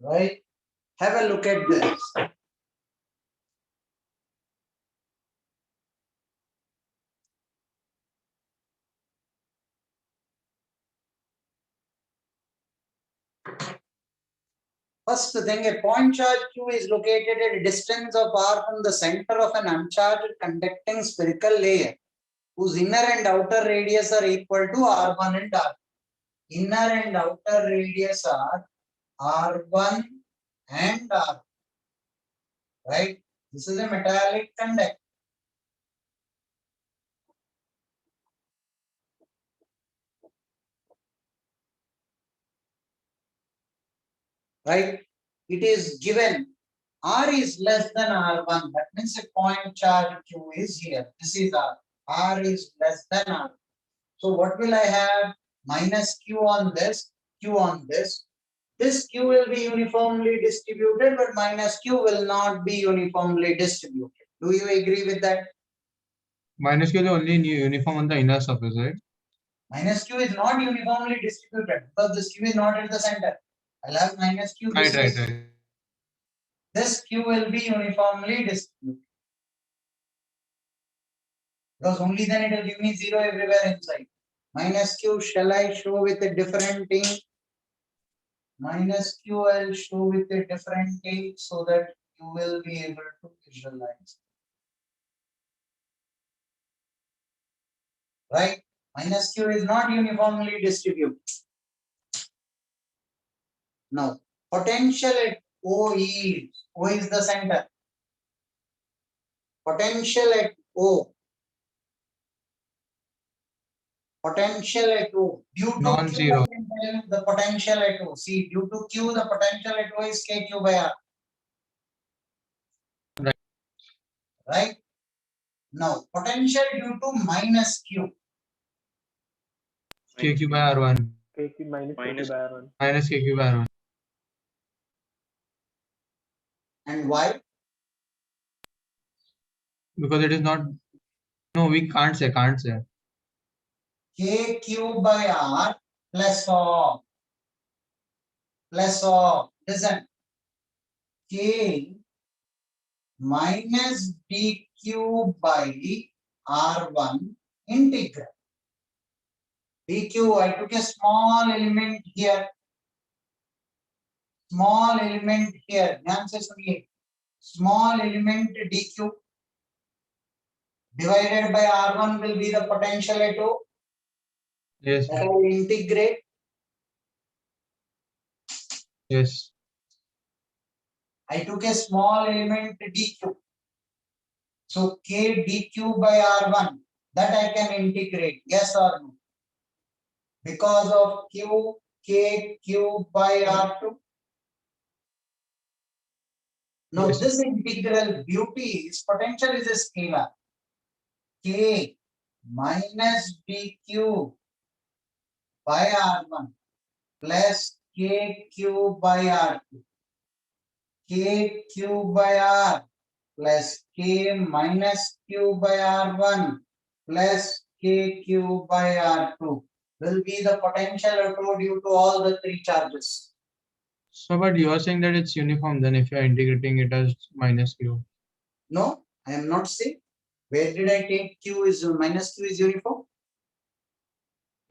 Right? Have a look at this. First thing, a point charge Q is located at a distance of r from the center of an uncharged conducting spherical layer, whose inner and outer radius are equal to r1 and r. Inner and outer radius are r1 and r. Right? This is a metallic conductor. Right? It is given R is less than R1. That means a point charge Q is here. This is R. R is less than R. So what will I have? Minus Q on this, Q on this. This Q will be uniformly distributed, but minus Q will not be uniformly distributed. Do you agree with that? Minus Q is only uniform on the inner surface, right? Minus Q is not uniformly distributed because this Q is not at the center. I'll have minus Q. Right, right, right. This Q will be uniformly distributed. Because only then it will give me 0 everywhere inside. Minus Q, shall I show with a different thing? Minus Q, I'll show with a different thing so that you will be able to visualize. Right? Minus Q is not uniformly distributed. Now, potential at O is the center. Potential at O. Potential at O. Due to Non-zero. Q, the potential at O. See, due to Q, the potential at O is KQ by R. Right. Right? Now, potential due to minus Q. KQ by R1. KQ minus Minus- KQ by R1. Minus KQ by R1. And why? Because it is not. No, we can't say. KQ by R plus of, listen, K minus dQ by R1 integral. dq, I took a small element here. Small element here. ध्यान से सुनिए. Small element dq divided by r1 will be the potential at O. Yes. That I will integrate. Yes. I took a small element dq. So k dq by r1, that I can integrate. Yes or no? Because of q, k q by r2. Now Yes. this integral beauty is potential is a scalar. K minus dq by r1 plus kq by r2. Kq by r plus k minus q by r1 plus kq by r2 will be the potential auto due to all the three charges. So, but you are saying that it's uniform then if you are integrating it as minus q. No, I am not saying. Where did I take q is minus q is uniform?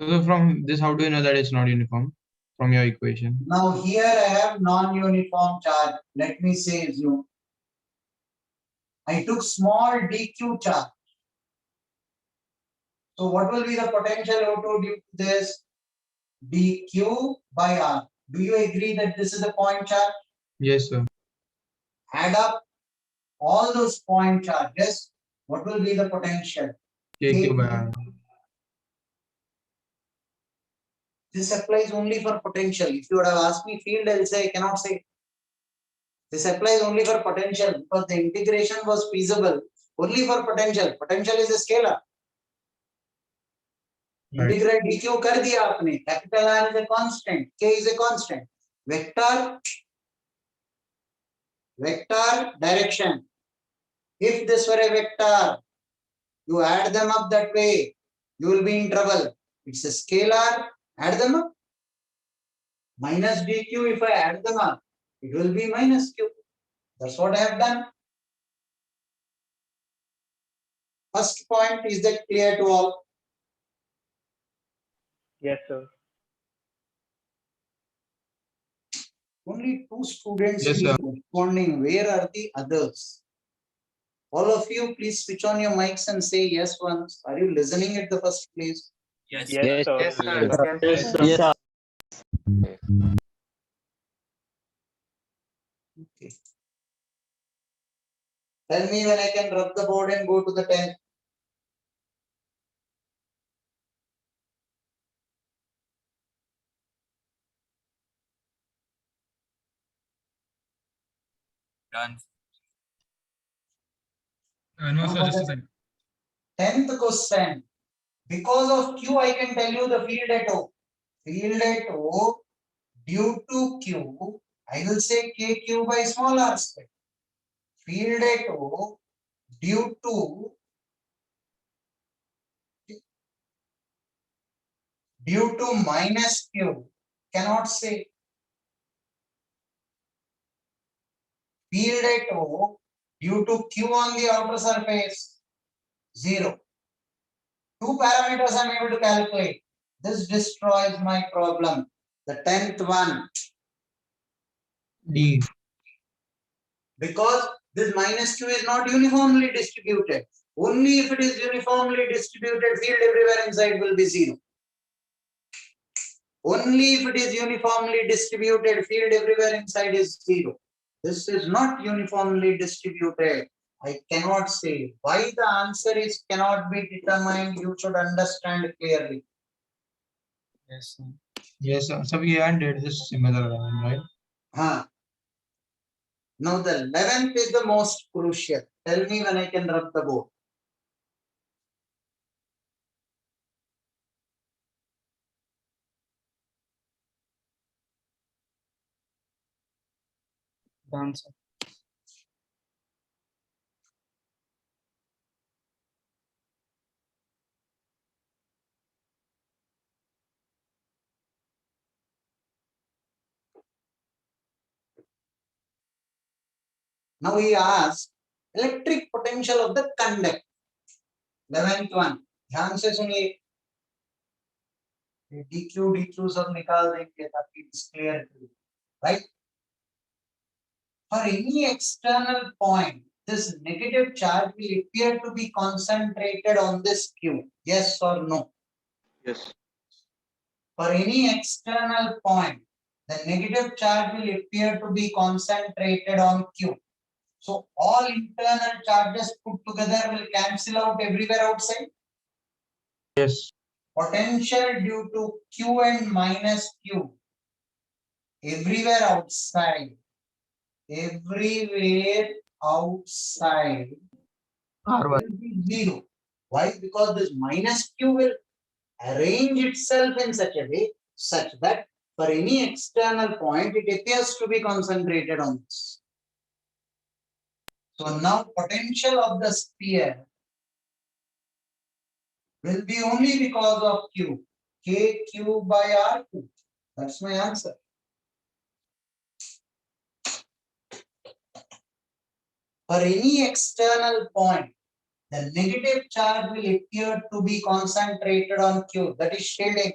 So from this, how do you know that it's not uniform from your equation? Now here I have non-uniform charge. Let me say assume. I took small dq charge. So what will be the potential auto due to this? dq by r. Do you agree that this is a point charge? Yes, sir. Add up all those point charges. What will be the potential? KQ by R. This applies only for potential. If you would have asked me field, I'll say I cannot say. This applies only for potential because the integration was feasible only for potential. Potential is a scalar. Right. Integrate dq कर दिया आपने. Capital R is a constant. K is a constant. Vector direction. If this were a vector, you add them up that way, you will be in trouble. It's a scalar. Add them up. Minus dq, if I add them up, it will be minus q. That's what I have done. First point, is that clear to all? Yes, sir. Only 2 students Yes, keep sir. responding. Where are the others? All of you, please switch on your mics and say yes once. Are you listening at the first place? Yes. Yes, sir. Yes, sir. Yes, sir. Yes. Okay. Tell me when I can rub the board and go to the 10th. Done. No, sir, just a second. 10th question. Because of Q, I can tell you the field at O. Field at O due to Q, I will say KQ by small r square. Field at O due to minus Q, cannot say. Field at O due to Q on the outer surface, 0. 2 parameters I am able to calculate. This destroys my problem. The 10th one. D. Because this minus q is not uniformly distributed. Only if it is uniformly distributed, field everywhere inside will be 0. Only if it is uniformly distributed, field everywhere inside is 0. This is not uniformly distributed. I cannot say. Why the answer is cannot be determined, you should understand clearly. Yes, sir. Yes, sir. So we had did this similar one, right? Now the 11th is the most crucial. Tell me when I can rub the board. Done, sir. Now he asks electric potential of the conductor. 11th one. ध्यान से सुनिए. dq सब निकाल देंगे ताकि it's clear, right? For any external point, this negative charge will appear to be concentrated on this Q. Yes or no? Yes. For any external point, the negative charge will appear to be concentrated on Q. So all internal charges put together will cancel out everywhere outside. Yes. Potential due to Q and minus Q everywhere outside. Everywhere outside R1. will be zero. Why? Because this minus Q will arrange itself in such a way such that for any external point it appears to be concentrated on this. So now potential of the sphere will be only because of Q. KQ by R2. That's my answer. For any external point, the negative charge will appear to be concentrated on Q. That is shading.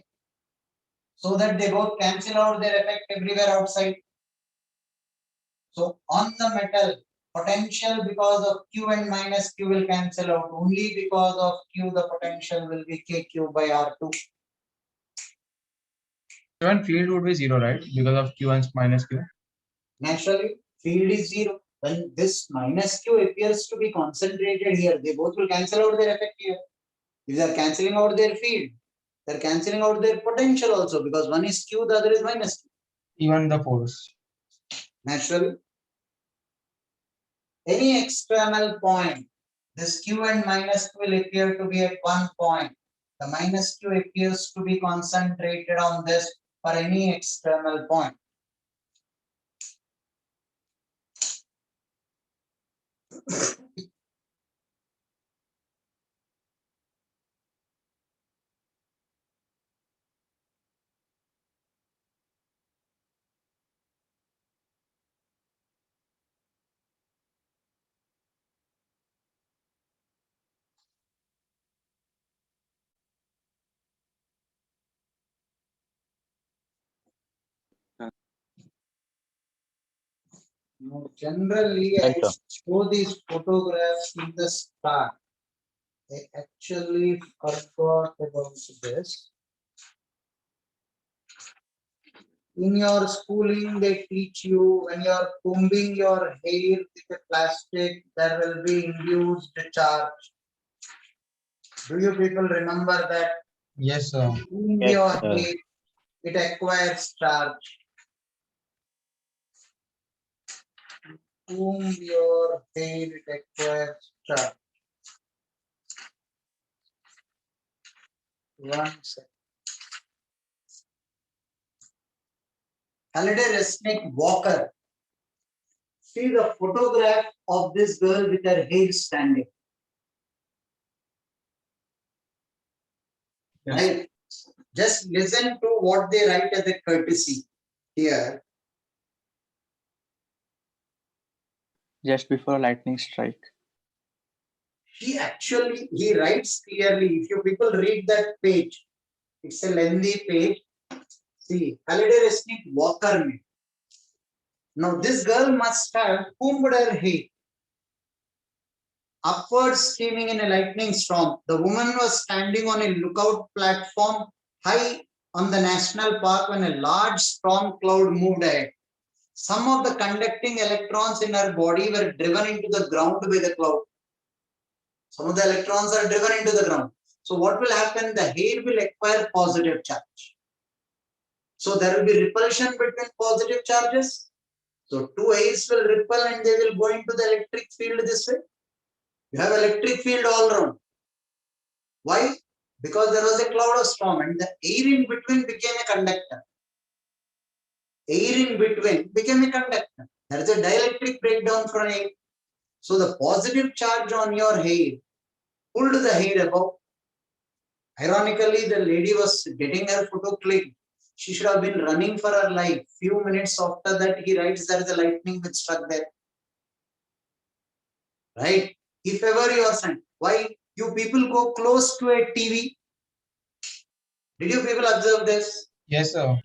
So that they both cancel out their effect everywhere outside. So on the metal, potential because of Q and minus Q will cancel out. Only because of Q, the potential will be KQ by R2. Even field would be 0, right? Because of Q and minus Q. Naturally, field is 0. When this minus Q appears to be concentrated here, they both will cancel out their effect here. If they are cancelling out their field, they are cancelling out their potential also because one is Q, the other is minus Q. Even the force. Naturally, any external point, this Q and minus Q will appear to be at one point. The minus Q appears to be concentrated on this for any external point. Now, generally, I Right, sir. show these photographs in the start. I actually forgot about this. In your schooling, they teach you when you are combing your hair with a plastic, there will be induced charge. Do you people remember that? Yes, sir. Comb Yes, your sir. hair, it acquires charge. Comb your hair, it acquires charge. One second. Halliday Resnick Walker. See the photograph of this girl with her hair standing. Yes. Right? Just listen to what they write as a courtesy here. Just before a lightning strike. He writes clearly. If you people read that page, it's a lengthy page. See, Halliday Resnick Walker. Now this girl must have combed her hair. Upward steaming in a lightning storm. The woman was standing on a lookout platform high on the national park when a large storm cloud moved ahead. Some of the conducting electrons in her body were driven into the ground by the cloud. Some of the electrons are driven into the ground. So what will happen? The hair will acquire positive charge. So there will be repulsion between positive charges. So two hairs will repel and they will go into the electric field this way. You have electric field all around. Why? Because there was a cloud of storm and the air in between became a conductor. Air in between became a conductor. There is a dielectric breakdown for air. So the positive charge on your hair pulled the hair above. Ironically, the lady was getting her photo clicked. She should have been running for her life. Few minutes after that, he writes there is a lightning which struck there. Right? If ever you are saying, why you people go close to a TV? Did you people observe this? Yes, sir.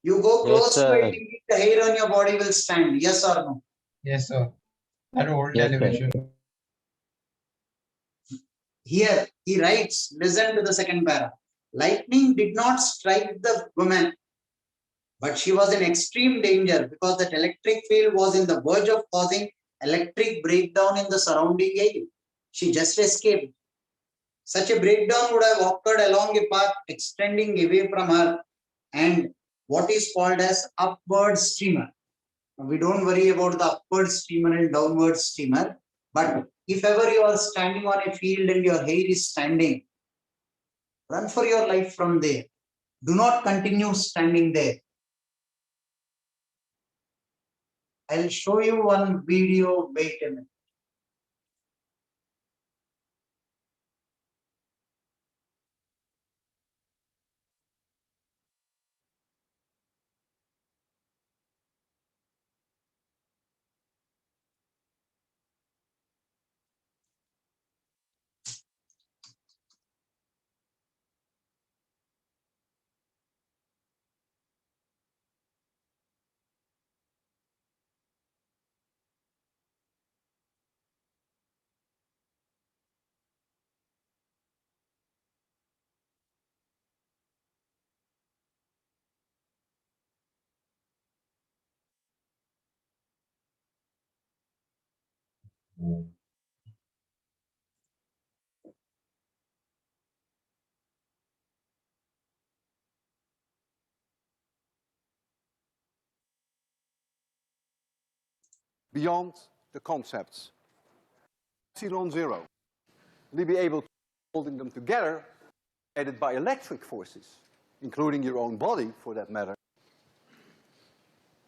You go Yes, close to sir. it, the hair on your body will stand. Yes or no? Yes, sir. That old Yes, sir. television. Here he writes, listen to the second para. Lightning did not strike the woman, but she was in extreme danger because that electric field was in the verge of causing electric breakdown in the surrounding area. She just escaped. Such a breakdown would have occurred along a path extending away from her and what is called as upward streamer. We don't worry about the upward streamer and downward streamer, but if ever you are standing on a field and your hair is standing, run for your life from there. Do not continue standing there. I'll show you one video. Wait a minute. Beyond the concepts. Epsilon zero. Will you be able to holding them together, aided by electric forces, including your own body for that matter.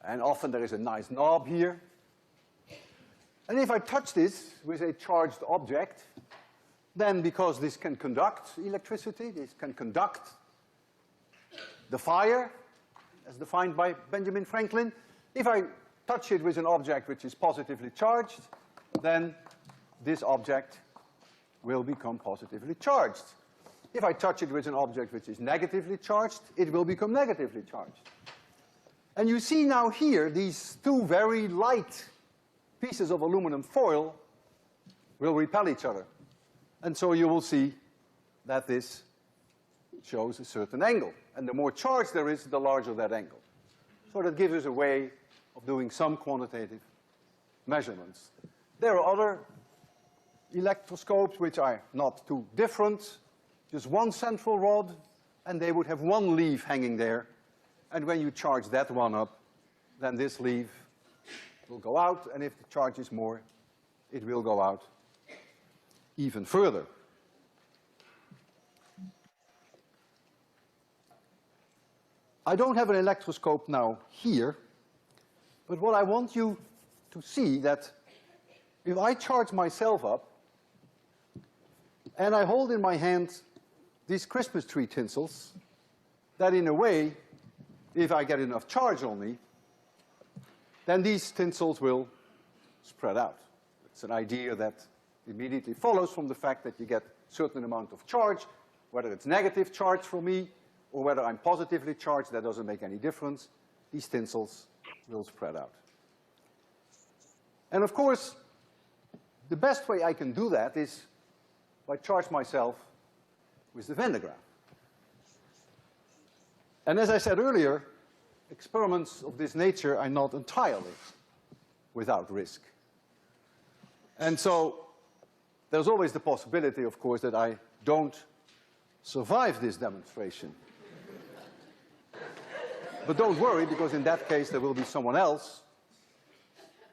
And often there is a nice knob here. And if I touch this with a charged object, then because this can conduct electricity, this can conduct the fire, as defined by Benjamin Franklin, if I touch it with an object which is positively charged, then this object will become positively charged. If I touch it with an object which is negatively charged, it will become negatively charged. And you see now here, these two very light pieces of aluminum foil will repel each other. And so you will see that this shows a certain angle. And the more charge there is, the larger that angle. So that gives us a way of doing some quantitative measurements. There are other electroscopes which are not too different, just one central rod, and they would have one leaf hanging there. And when you charge that one up, then this leaf will go out, and if the charge is more, it will go out even further. I don't have an electroscope now here, but what I want you to see that if I charge myself up and I hold in my hand these Christmas tree tinsels, that in a way, if I get enough charge on me, then these tinsels will spread out. It's an idea that immediately follows from the fact that you get a certain amount of charge, whether it's negative charge for me or whether I'm positively charged, that doesn't make any difference. These tinsels will spread out. And of course, the best way I can do that is by charge myself with the Van de Graaff. And as I said earlier, experiments of this nature are not entirely without risk. And so there's always the possibility, of course, that I don't survive this demonstration. But don't worry, because in that case there will be someone else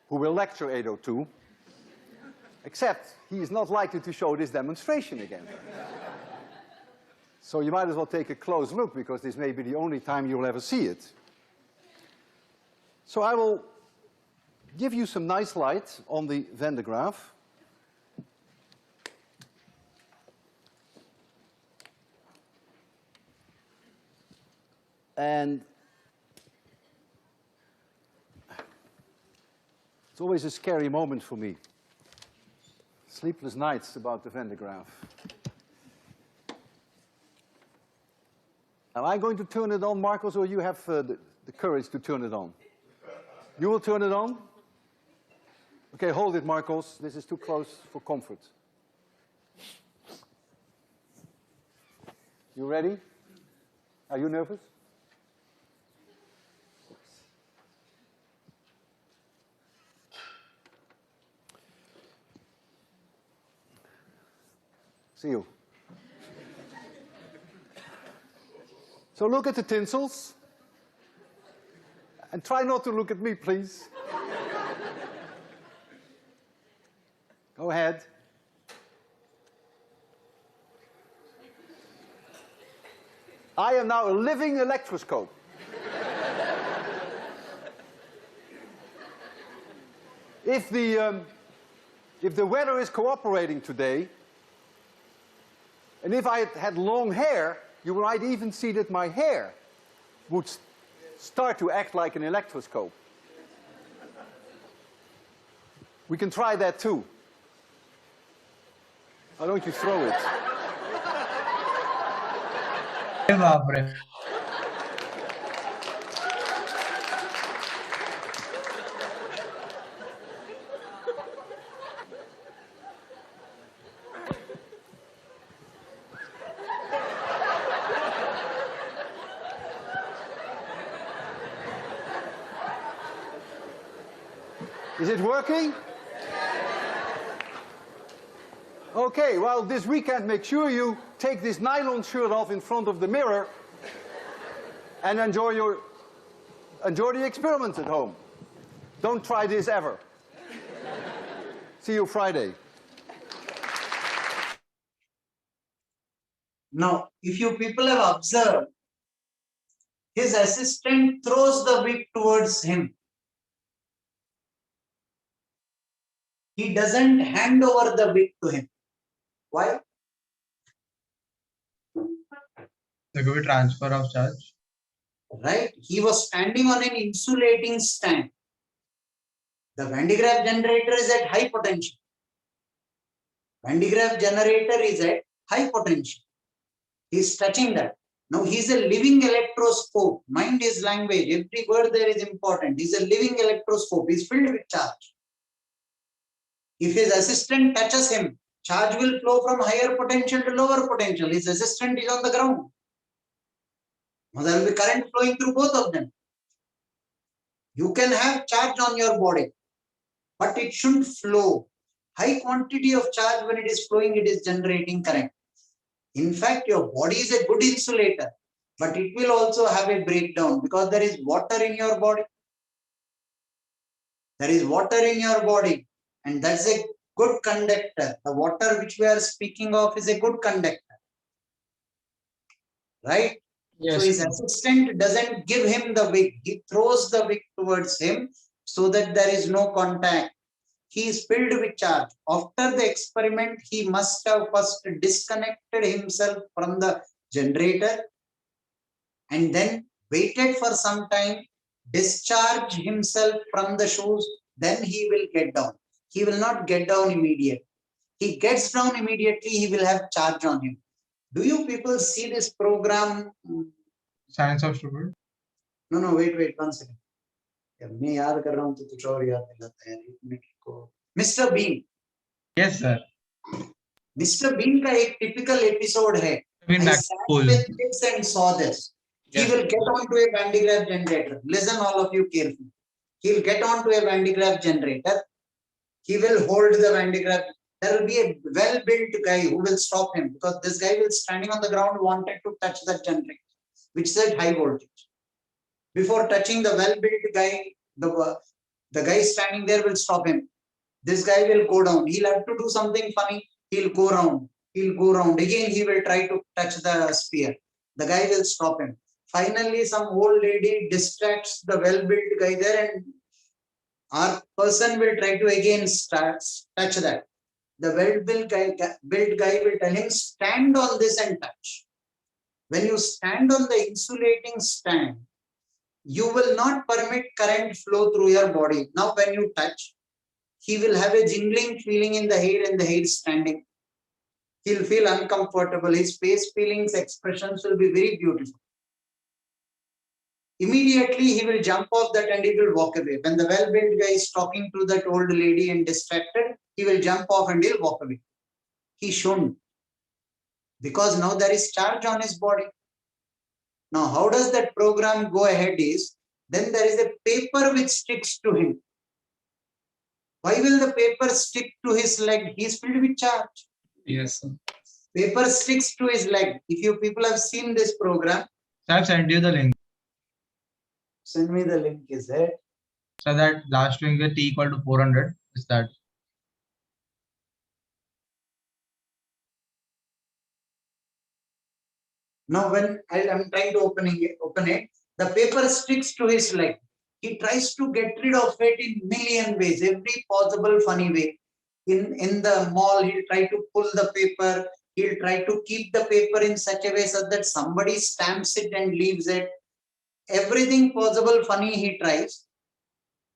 who will lecture 802, except he is not likely to show this demonstration again. So you might as well take a close look, because this may be the only time you'll ever see it. So I will give you some nice light on the Van de Graaff. And it's always a scary moment for me. Sleepless nights about the Van de Graaff. Am I going to turn it on, Marcos, or you have the courage to turn it on? You will turn it on? Okay, hold it, Marcos. This is too close for comfort. You ready? Are you nervous? See you. So look at the tinsels. And try not to look at me, please. Go ahead. I am now a living electroscope. If the weather is cooperating today, and if I had long hair, you might even see that my hair would start to act like an electroscope. We can try that too. Why don't you throw it? अरे बाप रे. Is it working? Okay, well, this weekend, make sure you take this nylon shirt off in front of the mirror and enjoy the experiment at home. Don't try this ever. See you Friday. Now, if you people have observed, his assistant throws the wig towards him. He doesn't hand over the wig to him. Why? There could be transfer of charge. Right? He was standing on an insulating stand. The Van de Graaff generator is at high potential. Van de Graaff generator is at high potential. He's touching that. Now he's a living electroscope. Mind his language. Every word there is important. He's a living electroscope. He's filled with charge. If his assistant touches him, charge will flow from higher potential to lower potential. His assistant is on the ground. Now there will be current flowing through both of them. You can have charge on your body, but it shouldn't flow. High quantity of charge, when it is flowing, it is generating current. In fact, your body is a good insulator, but it will also have a breakdown because there is water in your body. There is water in your body, and that's a good conductor. The water which we are speaking of is a good conductor. Right? Yes. So his assistant doesn't give him the wig. He throws the wig towards him so that there is no contact. He is filled with charge. After the experiment, he must have first disconnected himself from the generator and then waited for some time, discharge himself from the shoes, then he will get down. He will not get down immediately. He gets down immediately, he will have charge on him. Do you people see this program? Science of stupid. No, wait, 1 second. मैं याद कर रहा हूँ तो कुछ और याद दिलाता है यार, एक मिनट को. Mr. Bean. Yes, sir. Mr. Bean का एक typical episode है. Been I back sat to school. with kids and saw this. He Yes. will get onto a Van de Graaff generator. Listen, all of you carefully. He'll get onto a Van de Graaff generator. He will hold the Van de Graaff. There will be a well-built guy who will stop him because this guy will standing on the ground wanted to touch that generator, which is at high voltage. Before touching the well-built guy, the guy standing there will stop him. This guy will go down. He'll have to do something funny. He'll go round. He'll go round. Again, he will try to touch the sphere. The guy will stop him. Finally, some old lady distracts the well-built guy there and our person will try to again touch that. The well-built guy will tell him, stand on this and touch. When you stand on the insulating stand, you will not permit current flow through your body. Now, when you touch, he will have a jingling feeling in the head and the head standing. He'll feel uncomfortable. His face feelings, expressions will be very beautiful. Immediately he will jump off that and he will walk away. When the well-built guy is talking to that old lady and distracted, he will jump off and he'll walk away. He shouldn't, because now there is charge on his body. Now, how does that program go ahead is, then there is a paper which sticks to him. Why will the paper stick to his leg? He is filled with charge. Yes, sir. Paper sticks to his leg. If you people have seen this program, So I've sent you the link. send me the link, is it? So that last string with t equal to 400 is that. Now, when I'm trying to open it, the paper sticks to his leg. He tries to get rid of it in million ways, every possible funny way. In the mall, he'll try to pull the paper. He'll try to keep the paper in such a way so that somebody stamps it and leaves it. Everything possible funny he tries.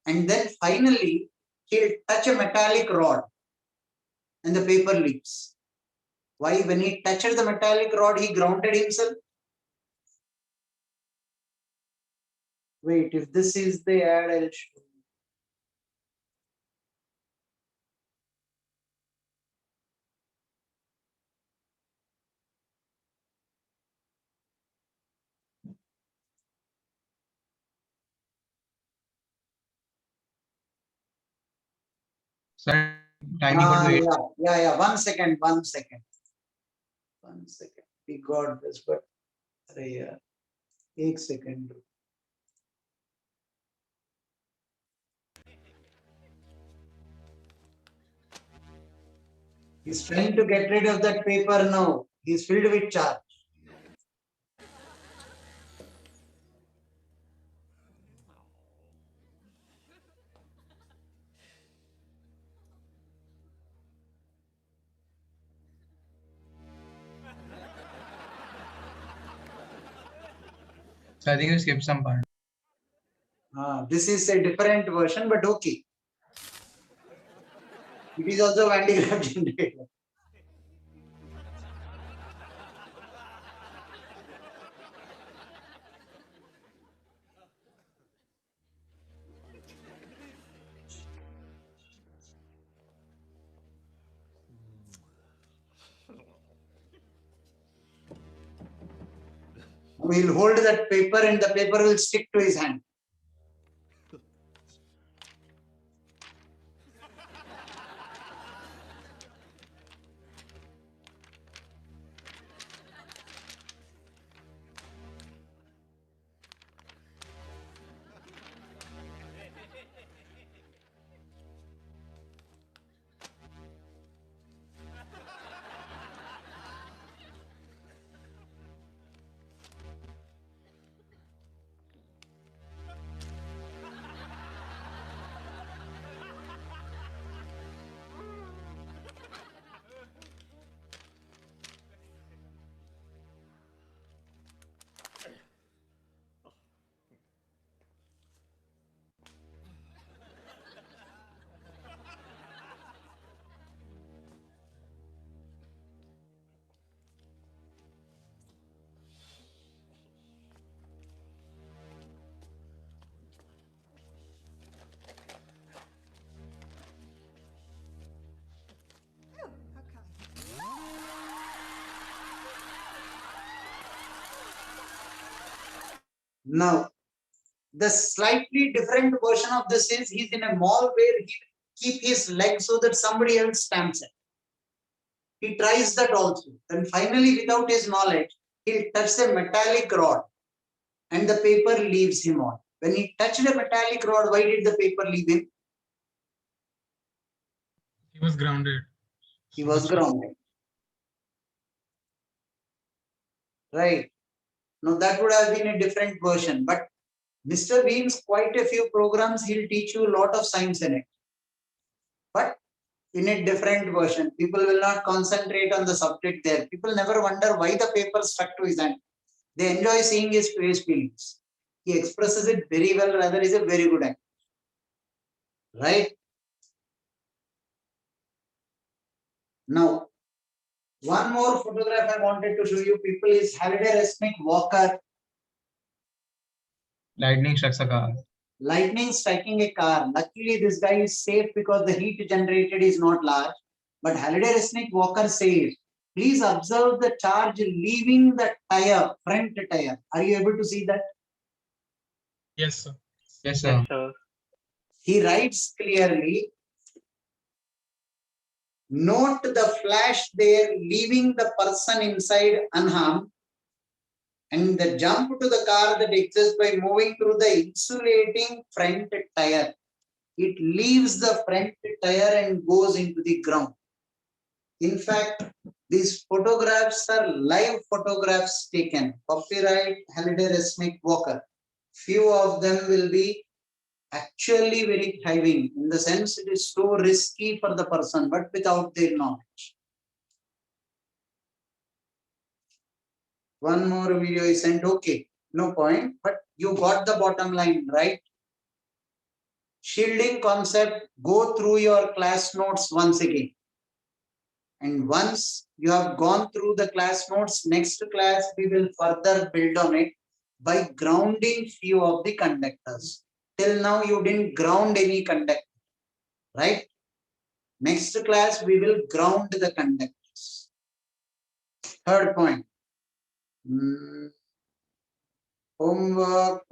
And then finally, he'll touch a metallic rod and the paper leaves. Why? When he touched the metallic rod, he grounded himself. Wait, if this is the ad, I'll show you. So time equal to 8. Yeah. One second. We got this, but yeah. 1 second. He's trying to get rid of that paper now. He's filled with charge. So I think you skipped some part. This is a different version, but okay. It is also Van de Graaff generator. We'll hold that paper and the paper will stick to his hand. Now, the slightly different version of this is he's in a mall where he keep his leg so that somebody else stamps it. He tries that also. And finally, without his knowledge, he'll touch the metallic rod and the paper leaves him on. When he touched the metallic rod, why did the paper leave him? He was grounded. He was grounded. Right. Now that would have been a different version, but Mr. Bean's quite a few programs, he'll teach you a lot of science in it. But in a different version, people will not concentrate on the subject there. People never wonder why the paper stuck to his hand. They enjoy seeing his face feelings. He expresses it very well, rather is a very good actor. Right? Now, one more photograph I wanted to show you people is Halliday Resnick Walker. Lightning strikes a car. Lightning striking a car. Luckily, this guy is safe because the heat generated is not large. But Halliday-Resnick Walker says, please observe the charge leaving the tire, front tire. Are you able to see that? Yes, sir. Yes, sir. Yes, sir. He writes clearly, note the flash there, leaving the person inside unharmed, and the jump to the car that exists by moving through the insulating front tire. It leaves the front tire and goes into the ground. In fact, these photographs are live photographs taken. Copyright Halliday-Resnick Walker. Few of them will be actually very thriving, in the sense it is so risky for the person, but without their knowledge. One more video is sent, okay, no point, but you got the bottom line, right? Shielding concept, go through your class notes once again. And once you have gone through the class notes, next class we will further build on it by grounding few of the conductors. Till now you didn't ground any conductor, right? Next class we will ground the conductors. Third point. Homework.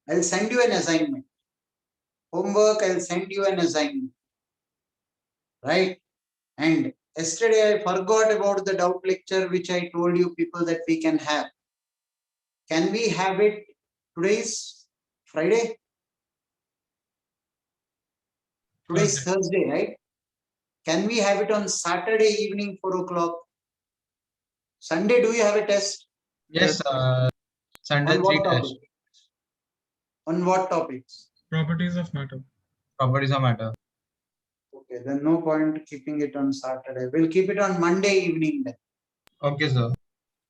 I'll send you an assignment. Homework, I'll send you an assignment. Right? And yesterday I forgot about the doubt lecture which I told you people that we can have. Can we have it? Today's Friday? Today's Thursday, right? Can we have it on Saturday evening, 4 o'clock? Sunday, do you have a test? Yes, Sunday On 3 what tests. topic? On what topics? Properties of matter. Properties of matter. Okay, then no point keeping it on Saturday. We'll keep it on Monday evening then. Okay, sir.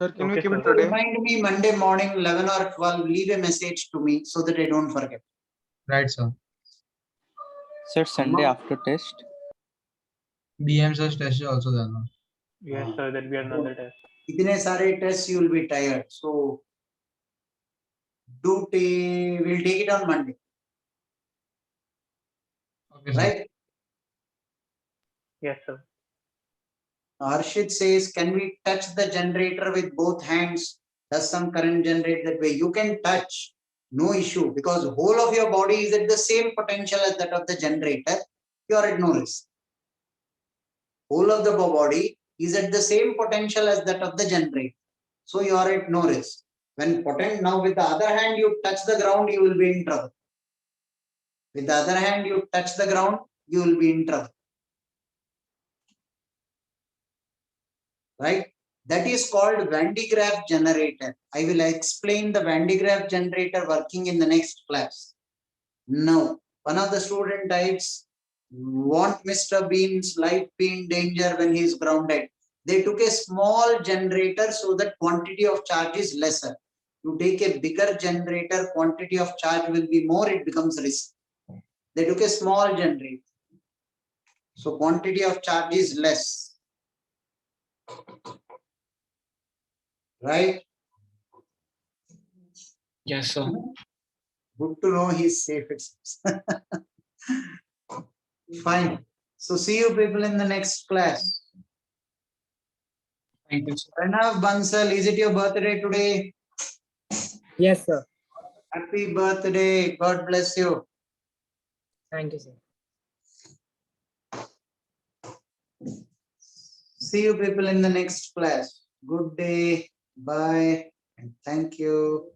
Sir, can we Okay, keep sir. it today? Remind me Monday morning, 11 or 12, leave a message to me so that I don't forget. Right, sir. Sir, Sunday Amma? after test. BM sir's test is also there. No? Yes, sir. There'll be another test. Itne sare tests, you will be tired. So, we'll take it on Monday, Okay, sir. right? Yes, sir. Harshit says, can we touch the generator with both hands? Does some current generate that way? You can touch, no issue, because whole of your body is at the same potential as that of the generator. You are at no risk. Whole of the body is at the same potential as that of the generator. So you are at no risk. When potent, now with the other hand, you touch the ground, you will be in trouble. With the other hand, you touch the ground, you will be in trouble. Right? That is called Van de Graaff generator. I will explain the Van de Graaff generator working in the next class. Now, one of the student types want Mr. Bean's life be in danger when he is grounded. They took a small generator so that quantity of charge is lesser. You take a bigger generator, quantity of charge will be more, it becomes risk. They took a small generator. So quantity of charge is less. Right? Yes, sir. Good to know he's safe. Fine. So see you people in the next class. Thank you, sir. Pranav Bansal, is it your birthday today? Yes, sir. Happy birthday. God bless you. Thank you, sir. See you people in the next class. Good day. Bye. And thank you.